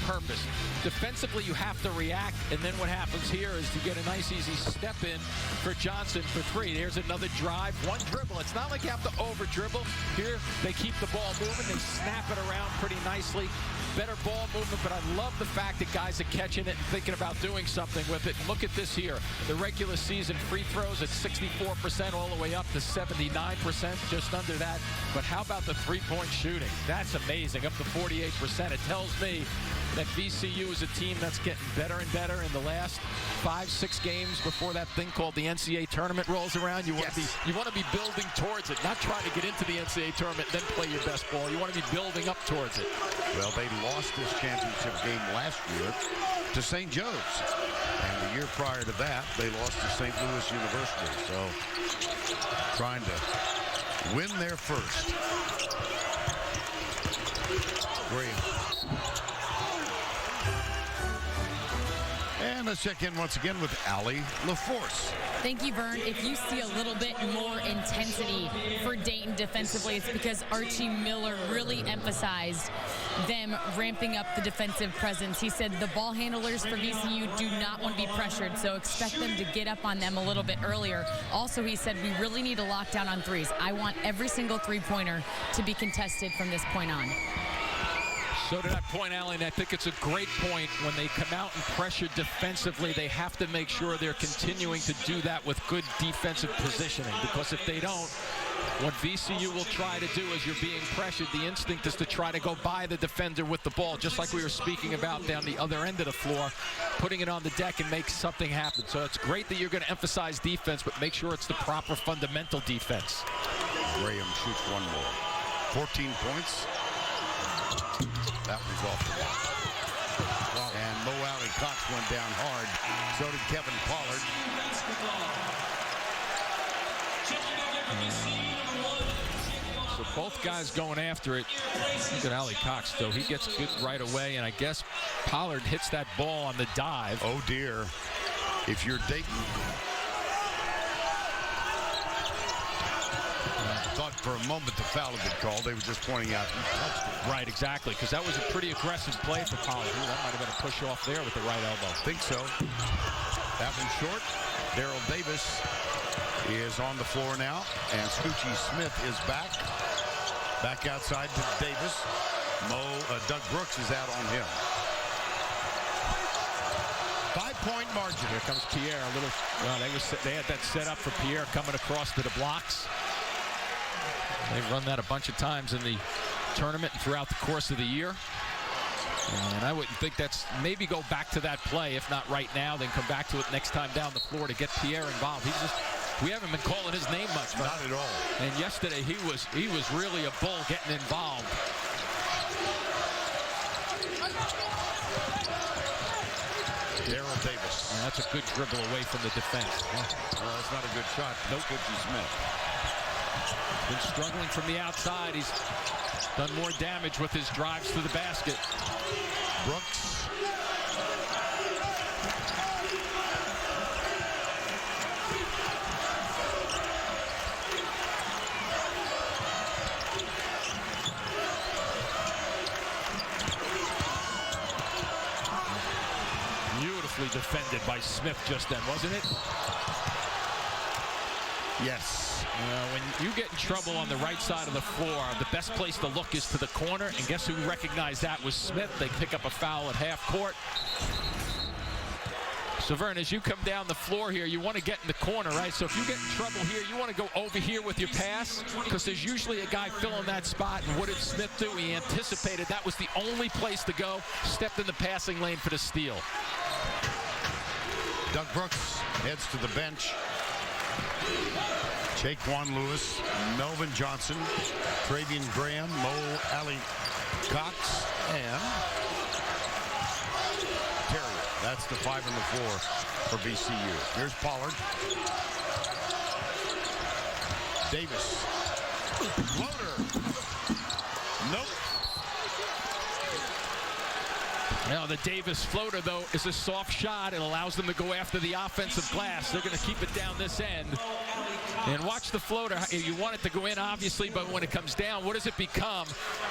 purpose. Defensively, you have to react, and then what happens here is you get a nice, easy step in for Johnson for 3. There's another drive, one dribble. It's not like you have to over-dribble. Here, they keep the ball moving. They snap it around pretty nicely. Better ball movement, but I love the fact that guys are catching it and thinking about doing something with it. Look at this here. The regular season free throws at 64% all the way up to 79%, just under that. But how about the three-point shooting? That's amazing, up to 48%. It tells me that VCU is a team that's getting better and better in the last 5-6 games before that thing called the NCAA tournament rolls around. You want to be building towards it, not trying to get into the NCAA tournament then play your best ball. You want to be building up towards it. Well, they lost this championship game last year to St. Joe's. And the year prior to that, they lost to St. Louis University. So trying to win their first. Graham. And let's check in once again with Allie LaForce. Thank you, Vern. If you see a little bit more intensity for Dayton defensively, it's because Archie Miller really emphasized them ramping up the defensive presence. He said the ball handlers for VCU do not want to be pressured, so expect them to get up on them a little bit earlier. Also, he said we really need to lock down on threes. I want every single three-pointer to be contested from this point on. So to that point, Allen, I think it's a great point. When they come out and pressure defensively, they have to make sure they're continuing to do that with good defensive positioning, because if they don't, what VCU will try to do as you're being pressured, the instinct is to try to go by the defender with the ball, just like we were speaking about down the other end of the floor, putting it on the deck and make something happen. So it's great that you're going to emphasize defense, but make sure it's the proper fundamental defense. Graham shoots one more. 14 points. That was off the block. And Mo Alley Cox went down hard. So did Kevin Pollard. So both guys going after it. Look at Alley Cox, though. He gets good right away, and I guess Pollard hits that ball on the dive. Oh, dear. If you're Dayton, thought for a moment the foul had been called. They were just pointing out he touched it. Right, exactly, because that was a pretty aggressive play for Pollard. Ooh, that might have been a push off there with the right elbow. Think so. That one short. Daryl Davis is on the floor now, and Scoochie Smith is back. Back outside to Davis. Doug Brooks is out on him. 5-point margin. Here comes Pierre. A little. Well, they had that set up for Pierre coming across to the blocks. They've run that a bunch of times in the tournament and throughout the course of the year. And I wouldn't think that's, maybe go back to that play, if not right now, then come back to it next time down the floor to get Pierre involved. We haven't been calling his name much. Not at all. And yesterday he was really a bull getting involved. Daryl Davis. And that's a good dribble away from the defense. Well, that's not a good shot. No Scoochie Smith. Been struggling from the outside. He's done more damage with his drives to the basket. Brooks. Beautifully defended by Smith just then, wasn't it? Yes. When you get in trouble on the right side of the floor, the best place to look is to the corner, and guess who recognized that was Smith. They pick up a foul at half court. So, Vern, as you come down the floor here, you want to get in the corner, right? So if you get in trouble here, you want to go over here with your pass, because there's usually a guy filling that spot. And what did Smith do? He anticipated that was the only place to go, stepped in the passing lane for the steal. Doug Brooks heads to the bench. Jaquan Lewis, Melvin Johnson, Treveon Graham, Mo Alley Cox, and That's the 5 and the 4 for VCU. Here's Pollard. Davis. Floater. Nope. Now the Davis floater, though, is a soft shot. It allows them to go after the offensive glass. They're going to keep it down this end. And watch the floater. You want it to go in, obviously, but when it comes down, what does it become?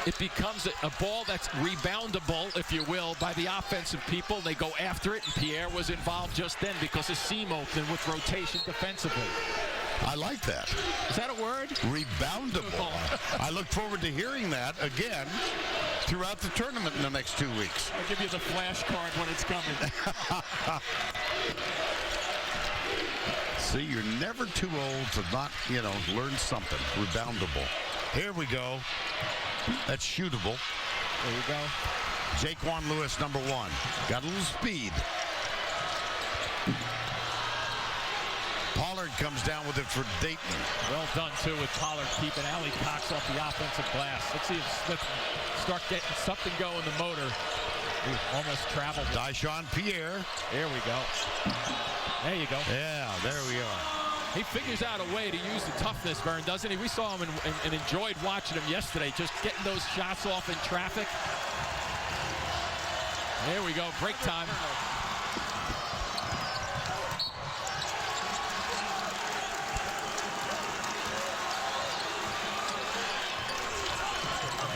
It becomes a ball that's reboundable, if you will, by the offensive people. They go after it, and Pierre was involved just then because of seam opening with rotation defensively. I like that. Is that a word? Reboundable. I look forward to hearing that again throughout the tournament in the next 2 weeks. I'll give you the flashcard when it's coming. See, you're never too old to not, learn something. Reboundable. Here we go. That's shootable. There you go. Jaquan Lewis, number 1. Got a little speed. Pollard comes down with it for Dayton. Well done, too, with Pollard keeping Allie Cox off the offensive glass. Let's see if Smith start getting something going in the motor. Ooh, almost traveled. Dyshawn Pierre. There we go. There you go. Yeah, there we are. He figures out a way to use the toughness, Vern, doesn't he? We saw him and enjoyed watching him yesterday, just getting those shots off in traffic. There we go, break time.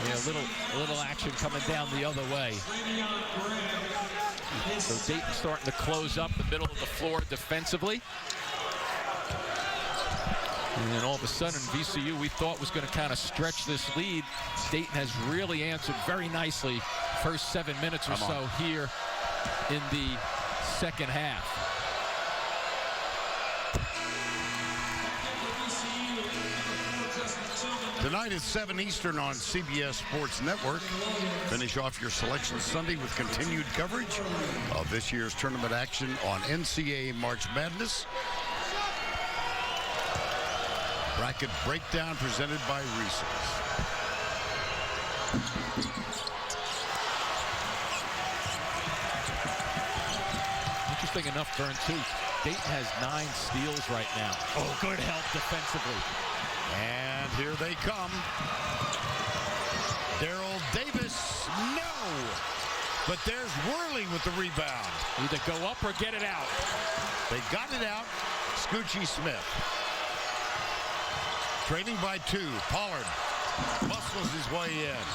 Yeah, a little action coming down the other way. So Dayton starting to close up the middle of the floor defensively. And then all of a sudden, VCU, we thought was going to kind of stretch this lead. Dayton has really answered very nicely first 7 minutes or so here in the second half. Tonight at 7 Eastern on CBS Sports Network. Finish off your selection Sunday with continued coverage of this year's tournament action on NCAA March Madness. Bracket breakdown presented by Reese's. Interesting enough, Vern, too. Dayton has 9 steals right now. Oh, good help defensively. And here they come. Daryl Davis, no! But there's Worley with the rebound. Either go up or get it out. They got it out. Scoochie Smith. Trailing by 2. Pollard muscles his way in.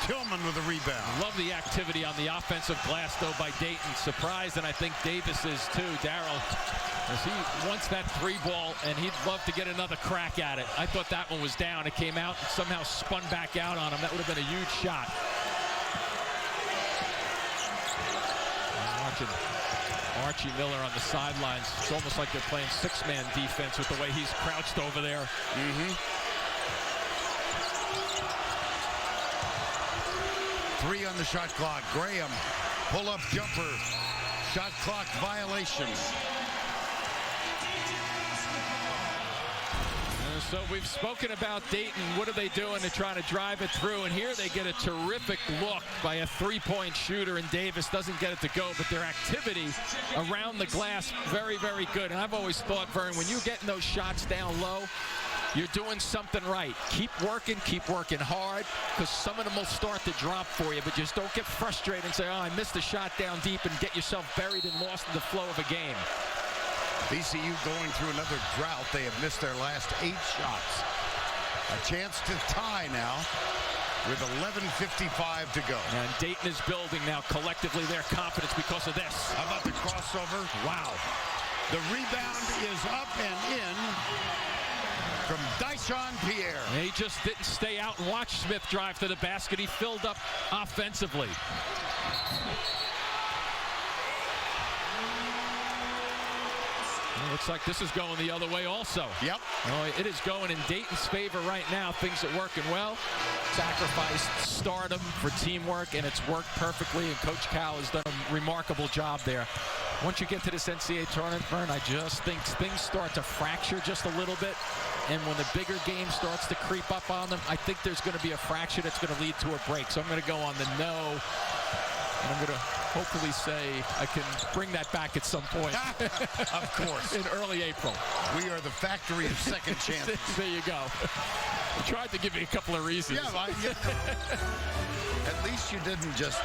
Tillman with the rebound. Love the activity on the offensive glass, though, by Dayton. Surprised, and I think Davis is, too. Daryl, as he wants that 3-ball, and he'd love to get another crack at it. I thought that one was down. It came out and somehow spun back out on him. That would have been a huge shot. Watching Archie Miller on the sidelines. It's almost like they're playing 6-man defense with the way he's crouched over there. Mm-hmm. 3 on the shot clock. Graham, pull-up jumper. Shot clock violation. So we've spoken about Dayton. What are they doing to try to drive it through? And here they get a terrific look by a 3-point shooter, and Davis doesn't get it to go. But their activity around the glass, very, very good. And I've always thought, Vern, when you're getting those shots down low, you're doing something right. Keep working hard, because some of them will start to drop for you. But just don't get frustrated and say, oh, I missed a shot down deep, and get yourself buried and lost in the flow of a game. VCU going through another drought. They have missed their last 8 shots. A chance to tie now with 11:55 to go. And Dayton is building now collectively their confidence because of this. How about the crossover? Wow. The rebound is up and in from Dyshawn Pierre. And he just didn't stay out and watch Smith drive to the basket. He filled up offensively. Looks like this is going the other way also. Yep. Oh, it is going in Dayton's favor right now. Things are working well. Sacrificed stardom for teamwork, and it's worked perfectly, and Coach Cal has done a remarkable job there. Once you get to this NCAA tournament, Vern, I just think things start to fracture just a little bit, and when the bigger game starts to creep up on them, I think there's going to be a fracture that's going to lead to a break. So I'm going to go on the no And I'm going to hopefully say I can bring that back at some point. Of course. In early April. We are the factory of second chances. There you go. I tried to give you a couple of reasons. Yeah, at least you didn't just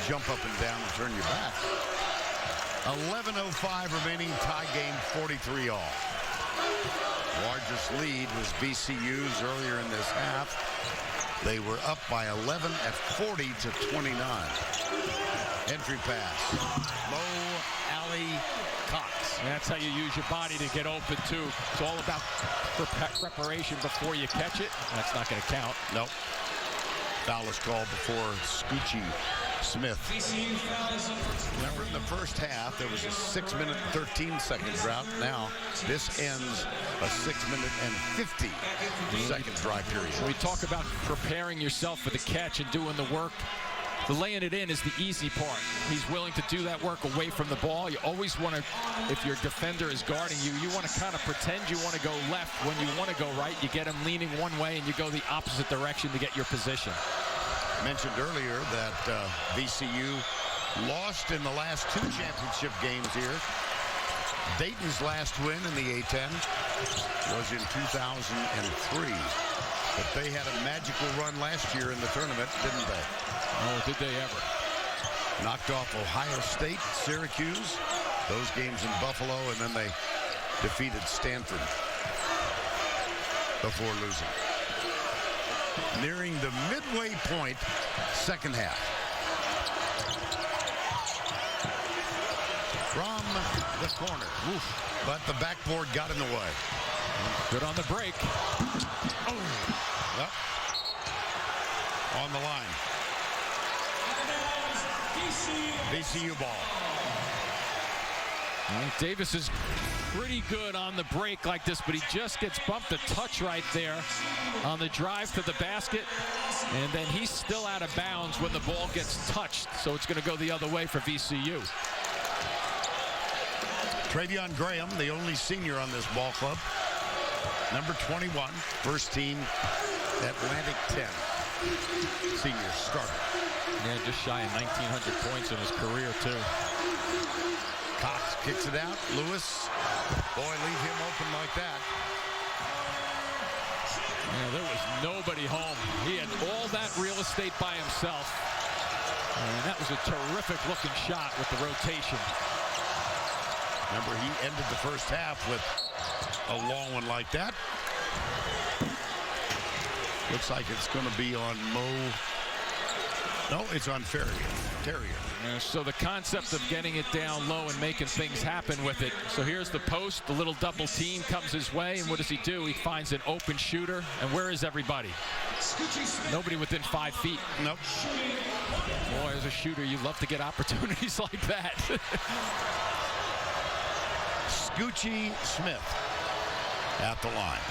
jump up and down and turn your back. 11:05 remaining, tie game, 43 all. Largest lead was VCU's earlier in this half. They were up by 11 at 40-29. Entry pass. Mo Ali Cox. That's how you use your body to get open, too. It's all about preparation before you catch it. That's not going to count. Nope. Foul is called before Shaka Smart. Remember, in the first half, there was a 6-minute and 13-second drought. Now, this ends a 6-minute and 50-second dry period. We talk about preparing yourself for the catch and doing the work. The laying it in is the easy part. He's willing to do that work away from the ball. You always want to, if your defender is guarding you, you want to kind of pretend you want to go left when you want to go right. You get him leaning one way and you go the opposite direction to get your position. Mentioned earlier that VCU lost in the last 2 championship games here. Dayton's last win in the A10 was in 2003. But they had a magical run last year in the tournament, didn't they? Oh, did they ever. Knocked off Ohio State, Syracuse, those games in Buffalo, and then they defeated Stanford before losing. Nearing the midway point, second half. From the corner. Oof. But the backboard got in the way. Good on the break. Oh. Yep. On the line. VCU ball. Davis is pretty good on the break like this, but he just gets bumped a touch right there on the drive to the basket. And then he's still out of bounds when the ball gets touched. So it's going to go the other way for VCU. Treveon Graham, the only senior on this ball club. Number 21, first team, Atlantic 10. Senior starter. Yeah, just shy of 1,900 points in his career, too. Cox kicks it out. Lewis. Boy, leave him open like that. Yeah, there was nobody home. He had all that real estate by himself. And that was a terrific looking shot with the rotation. Remember, he ended the first half with a long one like that. Looks like it's going to be on Mo. No, it's on Terrier. So the concept of getting it down low and making things happen with it. So here's the post. The little double team comes his way. And what does he do? He finds an open shooter. And where is everybody? Nobody within 5 feet. Nope. Boy, as a shooter, you love to get opportunities like that. Shaka Smart at the line.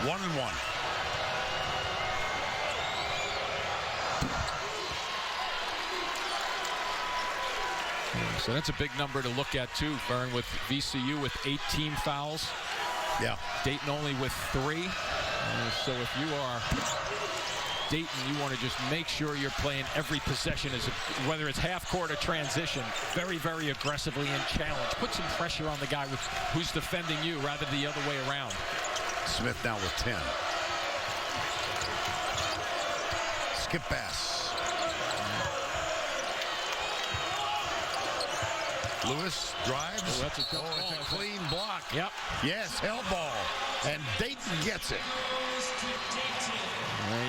1-1. So that's a big number to look at, too, Vern, with VCU with 18 fouls. Yeah. Dayton only with 3. So if you are Dayton, you want to just make sure you're playing every possession, whether it's half court or transition, very, very aggressively and challenge. Put some pressure on the guy who's defending you rather than the other way around. Smith now with 10. Skip pass. Lewis drives. Oh, that's a good ball. It's a clean block. Yep. Yes, hell ball. And Dayton gets it.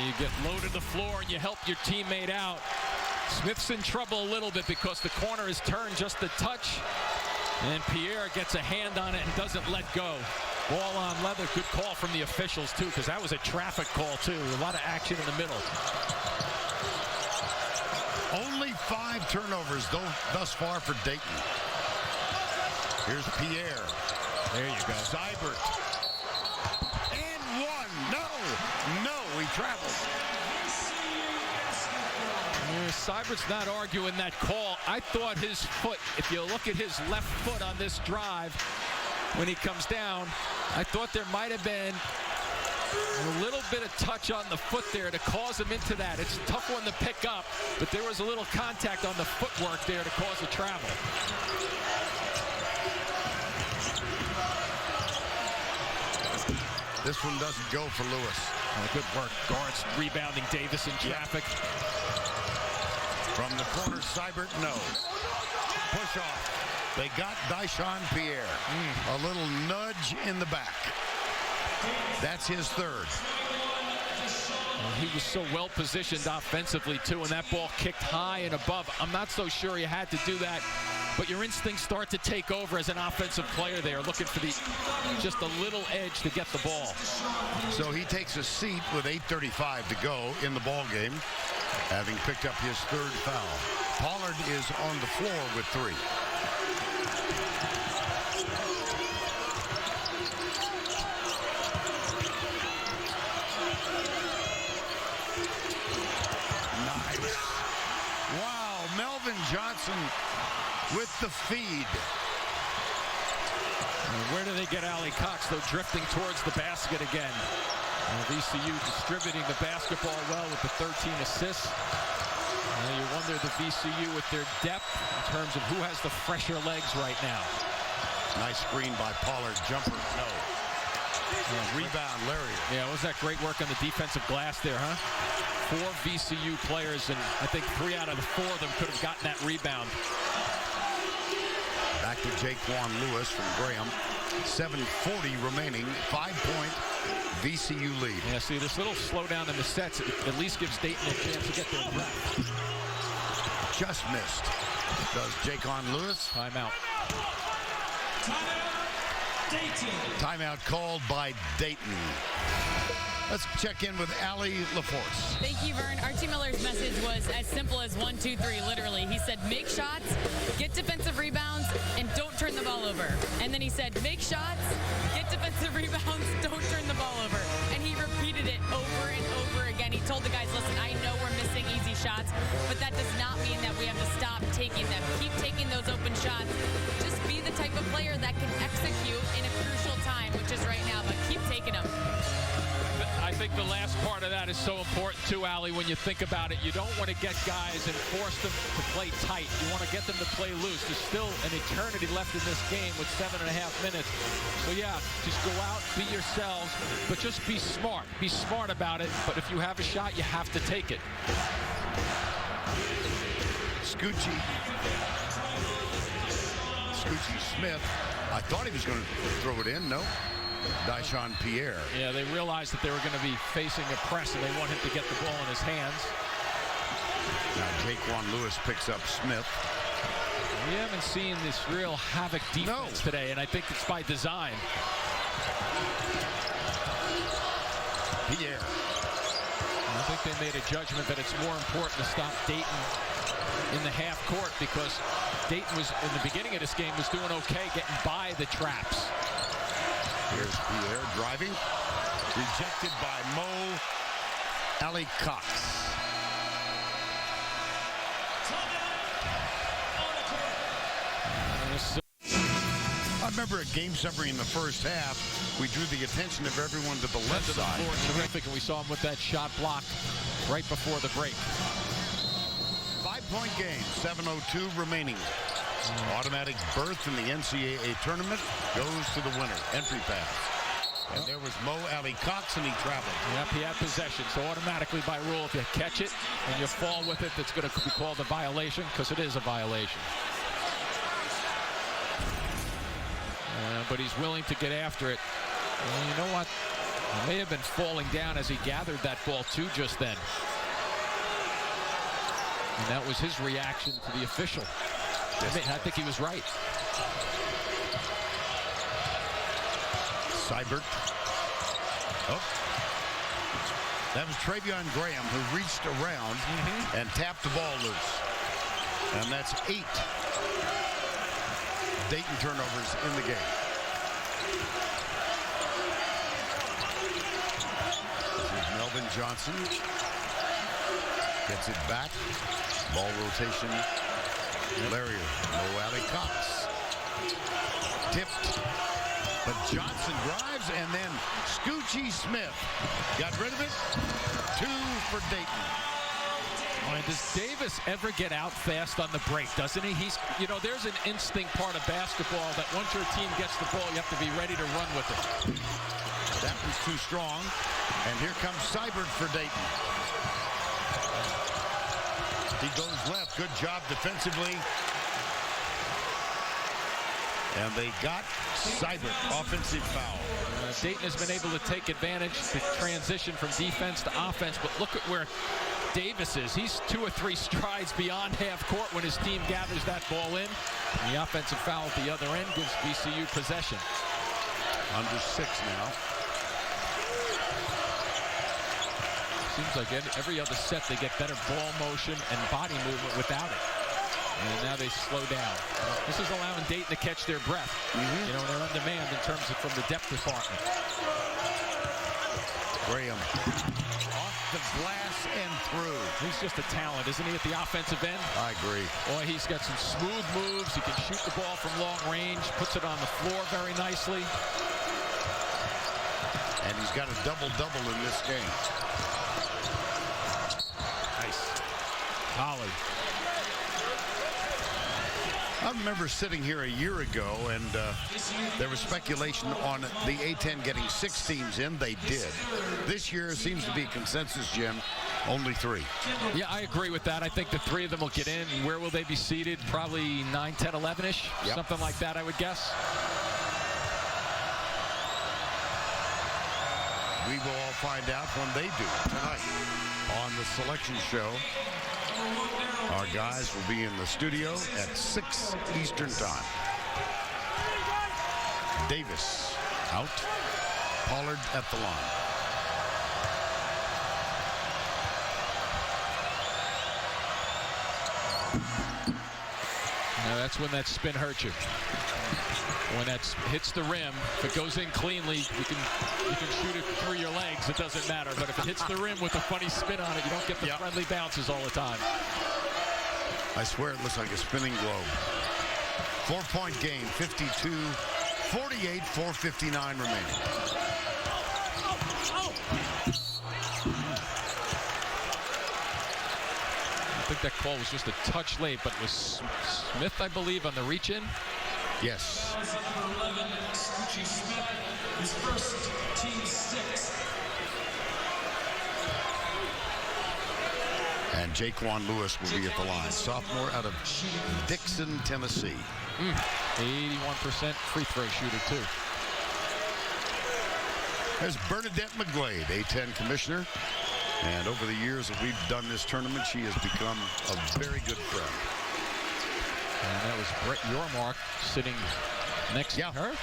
You get low to the floor and you help your teammate out. Smith's in trouble a little bit because the corner is turned just a touch. And Pierre gets a hand on it and doesn't let go. Ball on leather. Good call from the officials, too, because that was a traffic call, too. A lot of action in the middle. Only 5 turnovers thus far for Dayton. Here's Pierre. There you go. Seibert. And 1. No, he traveled. Seibert's not arguing that call. I thought his foot, if you look at his left foot on this drive, when he comes down, I thought there might have been A little bit of touch on the foot there to cause him into that. It's a tough one to pick up, but there was a little contact on the footwork there to cause the travel. This one doesn't go for Lewis. Good work. Guards rebounding Davis in traffic. From the corner, Seibert, no. Push off. They got Dayton Pierre. A little nudge in the back. That's his third. He was so well positioned offensively too, and that ball kicked high and above. I'm not so sure he had to do that, but your instincts start to take over as an offensive player there, looking for just a little edge to get the ball. So he takes a seat with 8:35 to go in the ball game, having picked up his third foul. Pollard is on the floor with 3. Johnson with the feed. And where do they get Ali Cox, though, drifting towards the basket again? VCU distributing the basketball well with the 13 assists. You wonder the VCU with their depth in terms of who has the fresher legs right now. Nice screen by Pollard. Jumper, no. Rebound, Larry. Yeah, was that great work on the defensive glass there, huh? 4 VCU players, and I think 3 out of the 4 of them could have gotten that rebound. Back to Jaquan Lewis from Graham. 7:40 remaining. 5-point VCU lead. Yeah, see, this little slowdown in the sets at least gives Dayton a chance to get their breath. Just missed. Does Jaquan Lewis. Timeout. Timeout called by Dayton. Let's check in with Allie LaForce. Thank you, Vern. Archie Miller's message was as simple as 1, 2, 3, literally. He said, make shots, get defensive rebounds, and don't turn the ball over. And then he said, make shots, get defensive rebounds, don't turn the ball over. And he repeated it over and over again. He told the guys, listen, I know we're missing easy shots, but that does not mean that we have to stop taking them. Keep taking those open shots. Just be the type of player that can execute in a crucial time, which is right now, but keep taking them. I think the last part of that is so important too, Allie, when you think about it. You don't want to get guys and force them to play tight. You want to get them to play loose. There's still an eternity left in this game with 7.5 minutes. So yeah, just go out, be yourselves, but just be smart. Be smart about it, but if you have a shot, you have to take it. Scoochie Smith. I thought he was going to throw it in. No. Dayton Pierre. Yeah, they realized that they were going to be facing a press, and they want him to get the ball in his hands. Now Jaquan Lewis picks up Smith. We haven't seen this real havoc defense today, and I think it's by design. Pierre. I think they made a judgment that it's more important to stop Dayton in the half court, because Dayton was, in the beginning of this game, was doing okay getting by the traps. Here's Pierre driving. Rejected by Mo Ali Cox. I remember a game summary in the first half. We drew the attention of everyone to the left side. Terrific, and we saw him with that shot block right before the break. 5-point game, 7:02 remaining. Automatic berth in the NCAA tournament goes to the winner. Entry pass. And there was Mo Ali Cox, and he traveled. Yep, he had possession. So automatically by rule, if you catch it and you fall with it, that's going to be called a violation, because it is a violation. But he's willing to get after it. And you know what? He may have been falling down as he gathered that ball too just then. And that was his reaction to the official. I think he was right. Seibert. Oh. That was Treveon Graham who reached around and tapped the ball loose. And that's 8 Dayton turnovers in the game. This is Melvin Johnson. Gets it back. Ball rotation. Larrier. Mo Ali Cox. Tipped. But Johnson drives, and then Scoochie Smith got rid of it. 2 for Dayton. Boy, does Davis ever get out fast on the break, doesn't he? He's, you know, there's an instinct part of basketball that once your team gets the ball, you have to be ready to run with it. That was too strong. And here comes Seibert for Dayton. He goes left. Good job defensively. And they got Seibert. Offensive foul. Dayton has been able to take advantage to transition from defense to offense, but look at where Davis is. He's 2 or 3 strides beyond half court when his team gathers that ball in. And the offensive foul at the other end gives VCU possession. Under 6 now. Seems like every other set they get better ball motion and body movement without it. And now they slow down. This is allowing Dayton to catch their breath. You know, they're on demand in terms of from the depth department. Graham off the glass and through. He's just a talent, isn't he, at the offensive end? I agree. Boy, he's got some smooth moves. He can shoot the ball from long range, puts it on the floor very nicely. And he's got a double-double in this game. Nice. Holly. I remember sitting here a year ago, and there was speculation on the A10 getting 6 teams in. They did. This year seems to be a consensus, Jim. Only 3. Yeah, I agree with that. I think the 3 of them will get in. Where will they be seated? Probably 9, 10, 11-ish. Yep. Something like that, I would guess. We will all find out when they do tonight on the selection show. Our guys will be in the studio at 6 Eastern time. Davis out. Pollard at the line. Now that's when that spin hurts you. When that hits the rim, if it goes in cleanly, you can shoot it through your legs. It doesn't matter. But if it hits the rim with a funny spin on it, you don't get the friendly bounces all the time. I swear it looks like a spinning globe. 4-point game, 52-48, 4:59 remaining. I think that call was just a touch late, but it was Smith, I believe, on the reach-in. Yes. Number 11, Scoochie Smith, his first team 6. And Jaquan Lewis will be at the line. Sophomore out of Dixon, Tennessee. 81% free throw shooter, too. There's Bernadette McGlade, A10 commissioner. And over the years that we've done this tournament, she has become a very good friend. And that was Brett Yormark sitting next to her.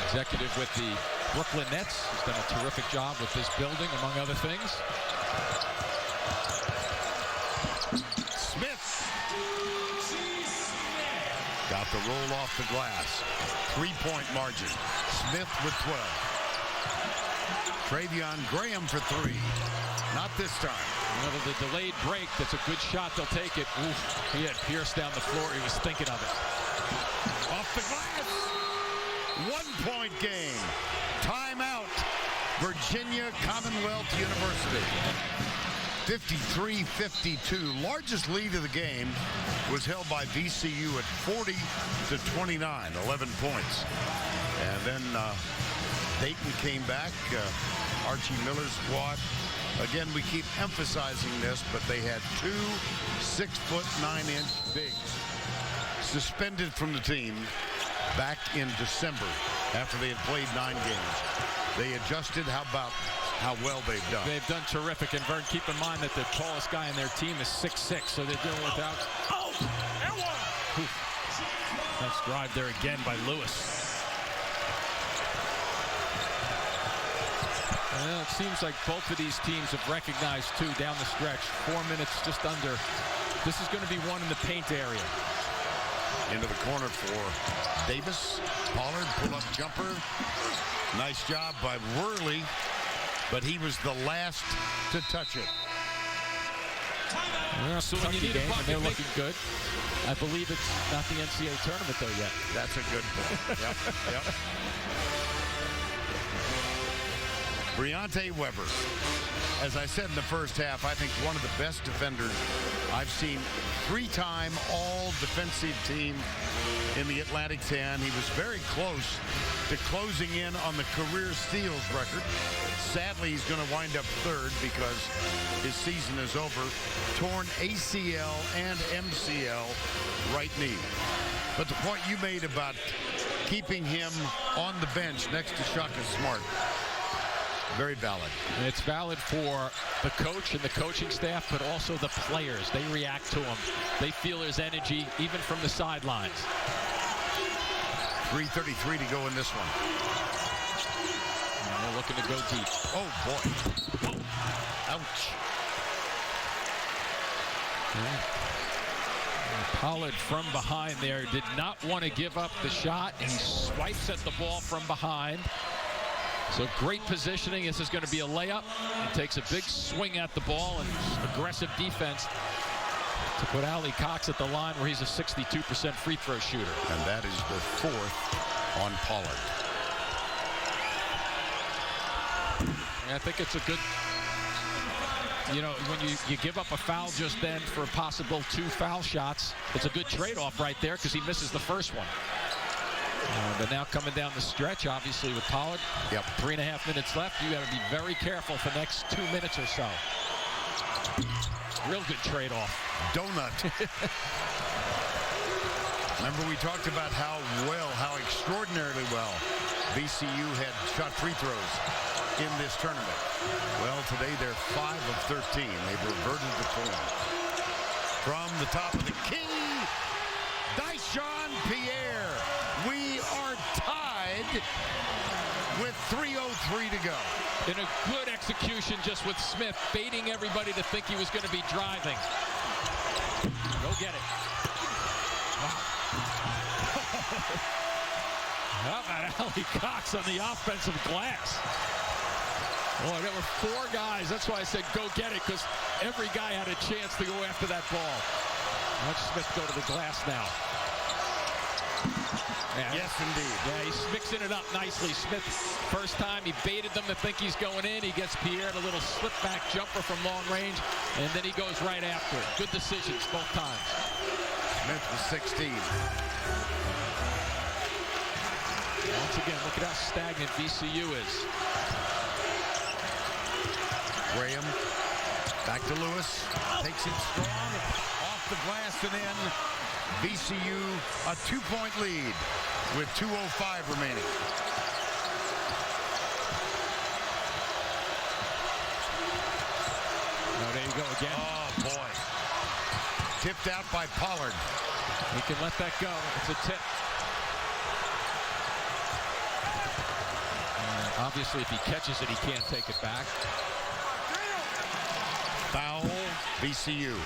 Executive with the Brooklyn Nets. He's done a terrific job with this building, among other things. Smith got the roll off the glass. 3-point margin. Smith with 12. Treveon Graham for 3. Not this time. Well, the delayed break, that's a good shot. They'll take it. Oof, he had Pierce down the floor. He was thinking of it. Off the glass. 1-point game. Timeout. Virginia Commonwealth University. 53-52. Largest lead of the game was held by VCU at 40-29. 11 points. And then Dayton came back. Archie Miller's squad. Again, we keep emphasizing this, but they had 2 6'9" bigs suspended from the team back in December after they had played 9 games. They adjusted. How about how well they've done? They've done terrific. And Vern, keep in mind that the tallest guy in their team is 6'6", so they're dealing without. Oh, that one. Nice drive there again by Lewis. Well, it seems like both of these teams have recognized, too, down the stretch. 4 minutes just under. This is going to be one in the paint area. Into the corner for Davis. Pollard, pull-up jumper. Nice job by Whirly, but he was the last to touch it. Well, so when you need a bucket, they're looking good. I believe it's not the NCAA tournament, though, yet. That's a good point. Yep, yep. Briante Weber. As I said in the first half, I think one of the best defenders I've seen. 3-time all-defensive team in the Atlantic 10. He was very close to closing in on the career steals record. Sadly, he's going to wind up third because his season is over. Torn ACL and MCL right knee. But the point you made about keeping him on the bench next to Shaka Smart, very valid. And it's valid for the coach and the coaching staff, but also the players. They react to him. They feel his energy, even from the sidelines. 3:33 to go in this one. And they're looking to go deep. Oh, boy. Oh. Ouch. Yeah. Pollard from behind there did not want to give up the shot, and he swipes at the ball from behind. So great positioning. This is going to be a layup. He takes a big swing at the ball and aggressive defense to put Ali Cox at the line where he's a 62% free throw shooter. And that is the 4th on Pollard. I think it's a good, you know, when you give up a foul just then for a possible 2 foul shots, it's a good trade-off right there because he misses the first one. But now coming down the stretch, obviously, with Pollard. Yep. 3.5 minutes left. You got to be very careful for the next 2 minutes or so. Real good trade-off. Donut. Remember, we talked about how extraordinarily well VCU had shot free throws in this tournament. Well, today they're 5 of 13. They've reverted the form. From the top of the key, Dayton Pierre. We are tied with 3:03 to go. In a good execution just with Smith, baiting everybody to think he was going to be driving. Go get it. Wow. How about Ali Cox on the offensive glass? Boy, there were 4 guys. That's why I said go get it, because every guy had a chance to go after that ball. Watch Smith go to the glass now. Yeah. Yes, indeed. Yeah, he's mixing it up nicely. Smith, first time, he baited them to think he's going in. He gets Pierre a little slip-back jumper from long range, and then he goes right after it. Good decisions both times. Smith was 16. Once again, look at how stagnant VCU is. Graham, back to Lewis. Takes it strong, off the glass and in. VCU a 2-point lead with 2:05 remaining. No, there you go again. Oh, boy. Tipped out by Pollard. He can let that go. It's a tip. Obviously, if he catches it, he can't take it back. Foul, VCU.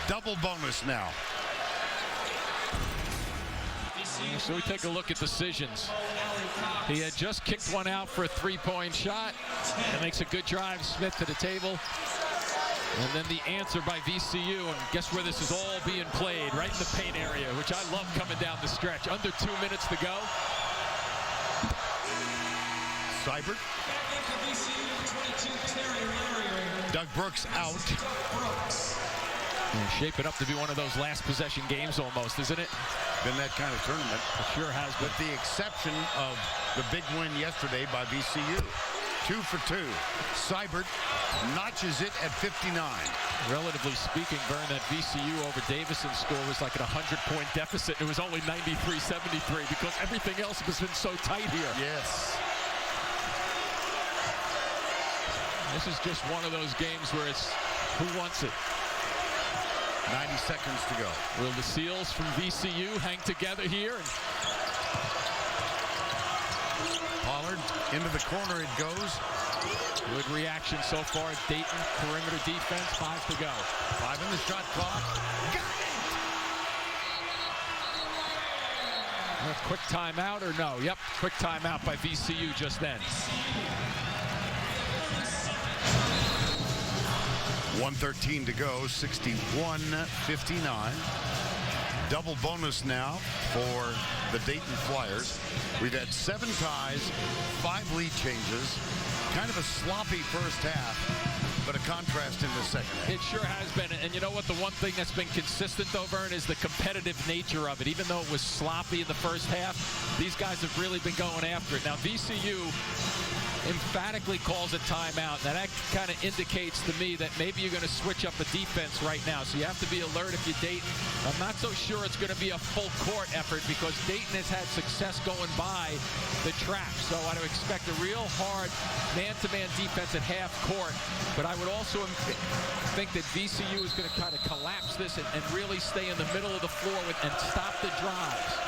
Double bonus now. So we take a look at decisions. He had just kicked one out for a 3-point shot. That makes a good drive, Smith to the table. And then the answer by VCU, and guess where this is all being played? Right in the paint area, which I love coming down the stretch. Under 2 minutes to go. Seibert. Doug Brooks out. Shape it up to be one of those last possession games almost, isn't it? Been that kind of tournament. It sure has been. With the exception of the big win yesterday by VCU. 2 for 2. Seibert notches it at 59. Relatively speaking, Vern, that VCU over Davison's score was like at a 100-point deficit. It was only 93-73 because everything else has been so tight here. Yes. This is just one of those games where it's who wants it. 90 seconds to go. Will the Seals from VCU hang together here? And Pollard into the corner it goes. good reaction so far. Dayton perimeter defense. 5 to go. 5 in the shot clock. Got it! A quick timeout or no? Yep, quick timeout by VCU just then. 1:13 to go, 61-59. Double bonus now for the Dayton Flyers. We've had 7 ties, 5 lead changes. Kind of a sloppy first half, but a contrast in the second half. It sure has been. And you know what? The one thing that's been consistent, though, Vern, is the competitive nature of it. Even though it was sloppy in the first half, these guys have really been going after it. Now, VCU emphatically calls a timeout. Now, that kind of indicates to me that maybe you're going to switch up the defense right now. So you have to be alert if you're Dayton. I'm not so sure it's going to be a full court effort because Dayton has had success going by the trap. So I'd expect a real hard man-to-man defense at half court. But I would also think that VCU is going to kind of collapse this and really stay in the middle of the floor and stop the drives.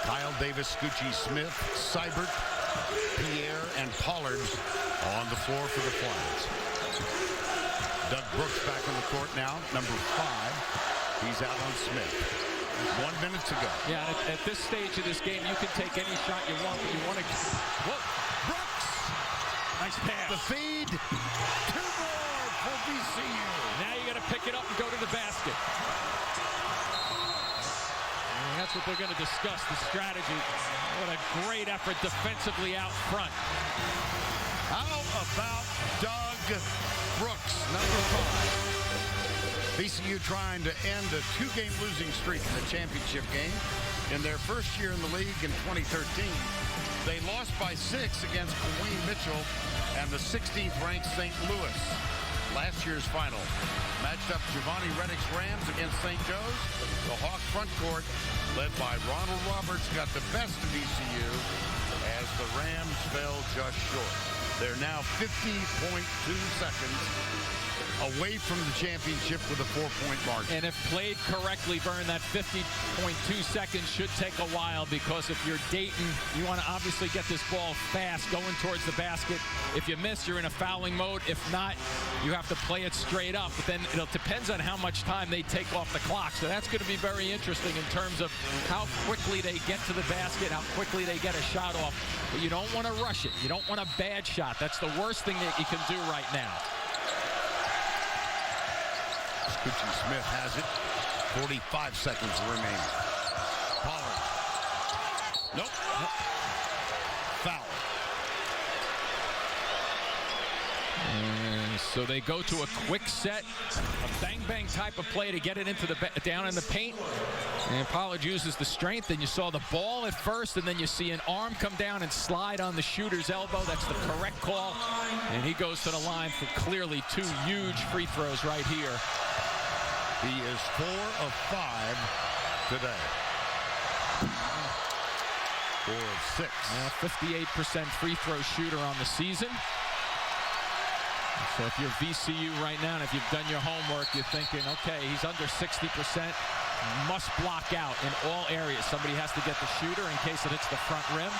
Kyle Davis, Scoochie Smith, Seibert, Pierre, and Pollard on the floor for the Flyers. Doug Brooks back on the court now, number 5. He's out on Smith. 1 minute to go. Yeah, at this stage of this game, you can take any shot you want, but you want to... Whoa! Brooks! Nice pass. The feed. 2 more for VCU. Now you got to pick it up and go to the basket. And that's what they're going to discuss, the strategy. What a great effort defensively out front. How about Doug Brooks, number 5? VCU trying to end a 2-game losing streak in the championship game. In their first year in the league in 2013, they lost by 6 against Wayne Mitchell and the 16th ranked St. Louis. Last year's final matched up Giovanni Reddick's Rams against St. Joe's. The Hawk front court, led by Ronald Roberts, got the best of VCU as the Rams fell just short. They're now 50.2 seconds away from the championship with a 4-point margin. And if played correctly, Vern, that 50.2 seconds should take a while because if you're Dayton, you want to obviously get this ball fast going towards the basket. If you miss, you're in a fouling mode. If not, you have to play it straight up. But then it depends on how much time they take off the clock. So that's going to be very interesting in terms of how quickly they get to the basket, how quickly they get a shot off. But you don't want to rush it. You don't want a bad shot. That's the worst thing that you can do right now. Scoochie Smith has it. 45 seconds remaining. Pollard. Nope. Foul. And so they go to a quick set, a bang-bang type of play to get it into the down in the paint. And Pollard uses the strength, and you saw the ball at first, and then you see an arm come down and slide on the shooter's elbow. That's the correct call. And he goes to the line for clearly 2 huge free throws right here. He is 4 of 5 today. 4 of 6. 58% free throw shooter on the season. So if you're VCU right now, and if you've done your homework, you're thinking, okay, he's under 60%. Must block out in all areas. Somebody has to get the shooter in case it hits the front rim.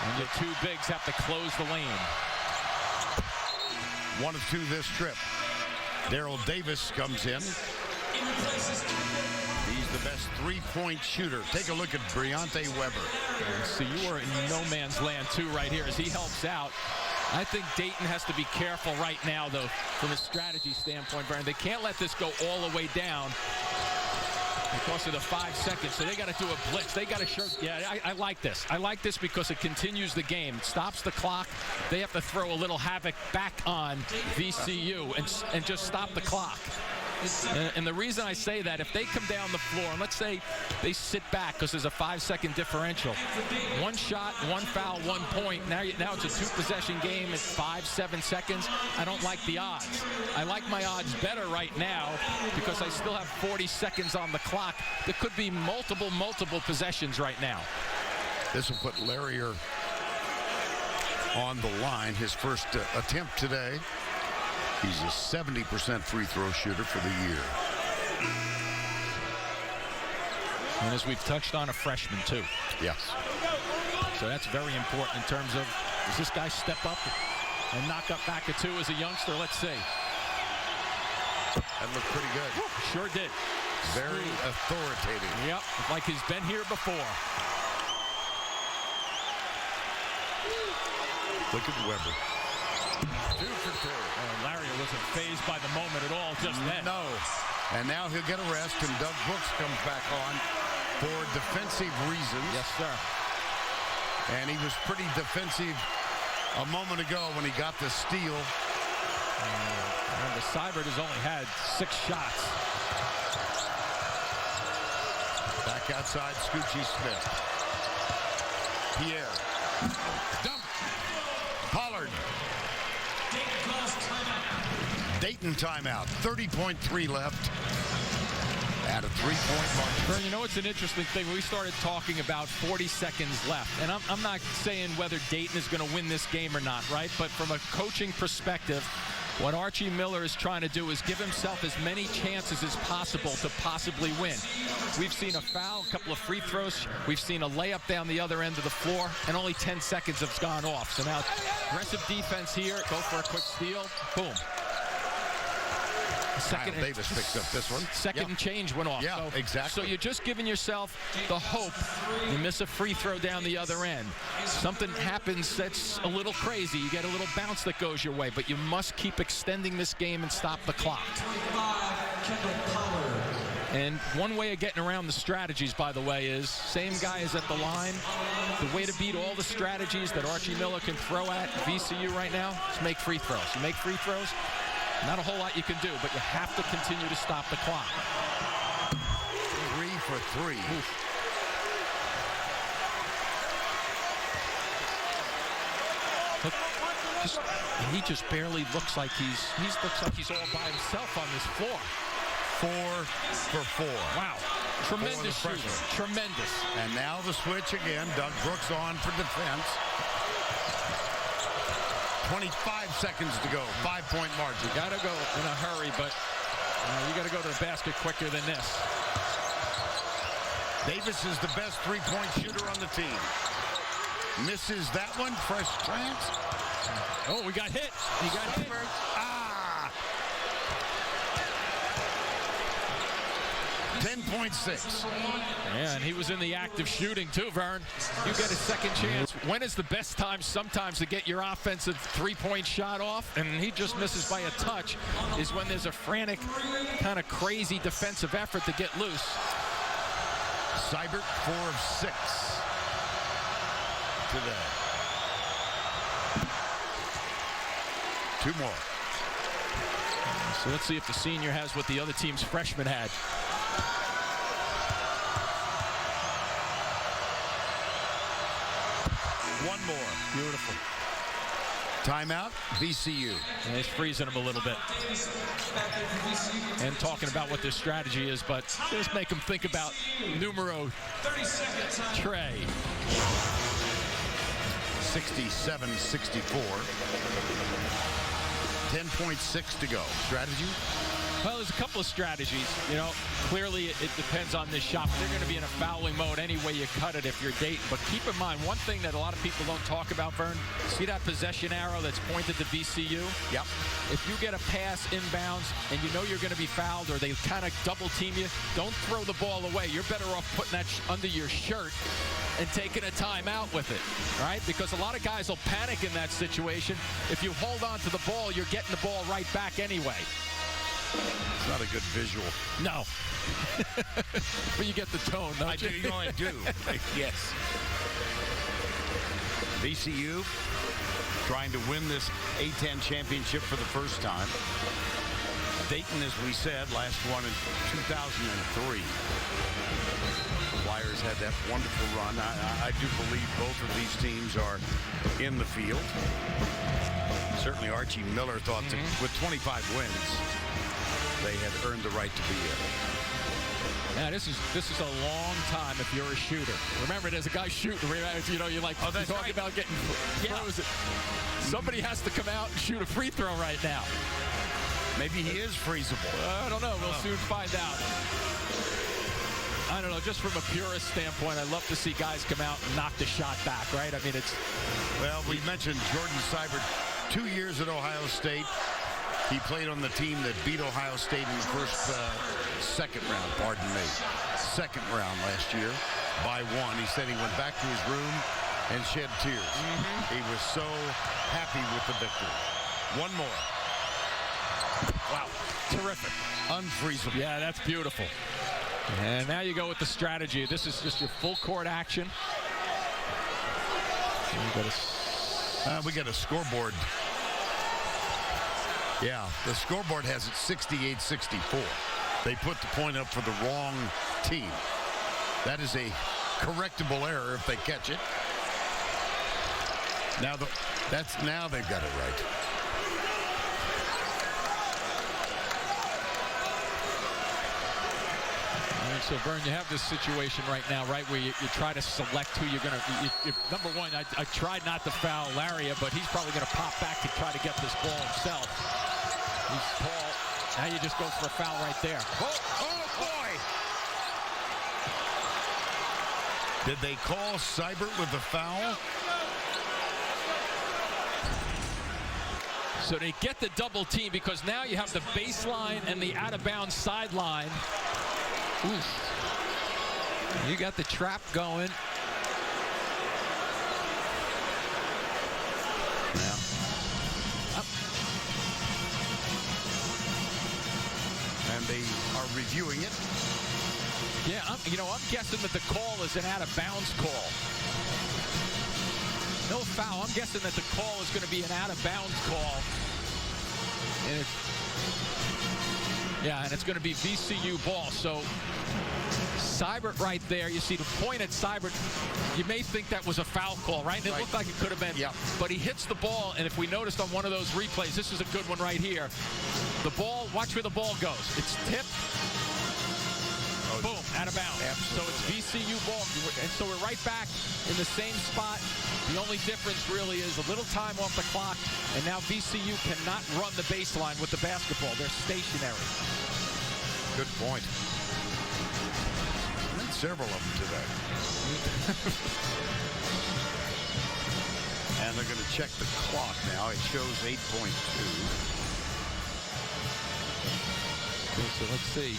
And your 2 bigs have to close the lane. 1 of 2 this trip. Daryl Davis comes in. He's the best 3-point shooter. Take a look at Briante Weber. So you are in no man's land, too, right here as he helps out. I think Dayton has to be careful right now, though, from a strategy standpoint, Brian. They can't let this go all the way down because of the 5 seconds. So they got to do a blitz. They got to show. Yeah, I like this. I like this because it continues the game. It stops the clock. They have to throw a little havoc back on VCU and just stop the clock. And the reason I say that, if they come down the floor, and let's say they sit back because there's a 5-second differential. 1 shot, 1 foul, 1 point. Now it's a 2-possession game at 5-7 seconds. I don't like the odds. I like my odds better right now because I still have 40 seconds on the clock. There could be multiple possessions right now. This will put Larrier on the line. His first attempt today. He's a 70% free throw shooter for the year. And as we've touched on, a freshman, too. Yes. So that's very important in terms of, does this guy step up and knock up back at 2 as a youngster? Let's see. That looked pretty good. Sure did. Very authoritative. Yep, like he's been here before. Look at Weber. 2 for 2. Larry wasn't fazed by the moment at all just then. No. And now he'll get a rest, and Doug Brooks comes back on for defensive reasons. Yes, sir. And he was pretty defensive a moment ago when he got the steal. Remember, Seibert has only had 6 shots. Back outside, Scoochie Smith. Pierre. Dump. Pollard. Dayton timeout. 30.3 left. At a 3-point margin. Vern, you know what's an interesting thing? We started talking about 40 seconds left. And I'm not saying whether Dayton is going to win this game or not, right? But from a coaching perspective, what Archie Miller is trying to do is give himself as many chances as possible to possibly win. We've seen a foul, a couple of free throws. We've seen a layup down the other end of the floor, and only 10 seconds have gone off. So now aggressive defense here. Go for a quick steal. Boom. Second Davis picks up this one. Second and change went off. Yeah, so, exactly. So you're just giving yourself the hope. You miss a free throw down the other end. Something happens that's a little crazy. You get a little bounce that goes your way, but you must keep extending this game and stop the clock. And one way of getting around the strategies, by the way, is same guy is at the line. The way to beat all the strategies that Archie Miller can throw at VCU right now is make free throws. You make free throws, not a whole lot you can do, but you have to continue to stop the clock. 3 for 3. He just barely looks like he looks like he's all by himself on this floor. 4 for 4. Wow. Tremendous shooting. Tremendous. And now the switch again. Doug Brooks on for defense. 25 seconds to go. 5-point margin. You got to go in a hurry, but you got to go to the basket quicker than this. Davis is the best three-point shooter on the team. Misses that one. Fresh chance. Oh, we got hit. He got hit. Ah! 10.6. Yeah, and he was in the act of shooting too, Vern. You get a second chance. When is the best time sometimes to get your offensive three-point shot off? And he just misses by a touch, is when there's a frantic, kind of crazy defensive effort to get loose. Seibert, 4 of 6 today. 2 more. So let's see if the senior has what the other team's freshman had. One more. Beautiful. Timeout, VCU. And it's freezing them a little bit. And talking about what their strategy is, but just make them think about numero Trey. 67-64. 10.6 to go. Strategy? Well, there's a couple of strategies. You know, clearly it depends on this shot. They're going to be in a fouling mode any way you cut it if you're Dayton. But keep in mind, one thing that a lot of people don't talk about, Vern, see that possession arrow that's pointed to VCU? Yep. If you get a pass inbounds and you know you're going to be fouled or they kind of double team you, don't throw the ball away. You're better off putting that under your shirt and taking a timeout with it, right? Because a lot of guys will panic in that situation. If you hold on to the ball, you're getting the ball right back anyway. It's not a good visual. No. But you get the tone, don't you? You know I do. Yes. VCU trying to win this A10 championship for the first time. Dayton, as we said, last one in 2003. The Flyers had that wonderful run. I do believe both of these teams are in the field. Certainly Archie Miller thought that with 25 wins, they had earned the right to be in. Yeah, this is a long time if you're a shooter. Remember, there's a guy shooting. You know, you like that's talk right. about getting frozen. Somebody has to come out and shoot a free throw right now. Maybe he is freezable. I don't know. We'll soon find out. I don't know. Just from a purist standpoint, I love to see guys come out and knock the shot back, right? I mean, it's... Well, we mentioned Jordan Seibert, 2 years at Ohio State. He played on the team that beat Ohio State in the second round last year by 1. He said he went back to his room and shed tears. He was so happy with the victory. One more. Wow, terrific. Unfreezable. Yeah, that's beautiful. And now you go with the strategy. This is just your full court action. We got a scoreboard. Yeah, the scoreboard has it 68-64. They put the point up for the wrong team. That is a correctable error if they catch it. Now now they've got it right. So, Vern, you have this situation right now, right, where you try to select who you're going to. Number one, I tried not to foul Laria, but he's probably going to pop back to try to get this ball himself. He's tall. Now you just go for a foul right there. Oh boy! Did they call Seibert with the foul? So they get the double team because now you have the baseline and the out-of-bounds sideline. Oof. You got the trap going. Yeah. And they are reviewing it. Yeah, I'm guessing that the call is an out-of-bounds call. No foul. I'm guessing that the call is going to be an out-of-bounds call. And it's going to be VCU ball. So Seibert right there. You see the point at Seibert. You may think that was a foul call, right? And it looked like it could have been. Yeah. But he hits the ball, and if we noticed on one of those replays, this is a good one right here. The ball, watch where the ball goes. It's tipped. Boom, out of bounds. Absolutely. So it's VCU ball. And so we're right back in the same spot. The only difference really is a little time off the clock, and now VCU cannot run the baseline with the basketball. They're stationary. Good point. And several of them today. And they're going to check the clock now. It shows 8.2. Okay, so let's see.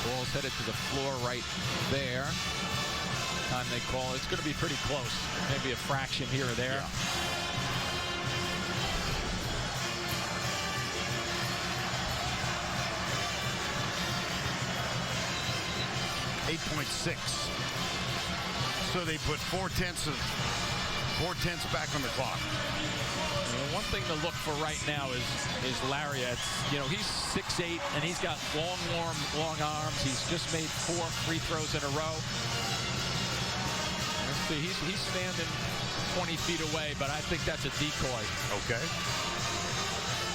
Ball's headed to the floor right there. Time they call, it's going to be pretty close. Maybe a fraction here or there. Yeah. .6. So they put 4/10 back on the clock. One thing to look for right now is Laria. He's 6'8", and he's got long arms. He's just made 4 free throws in a row. Let's see, he's standing 20 feet away, but I think that's a decoy. Okay.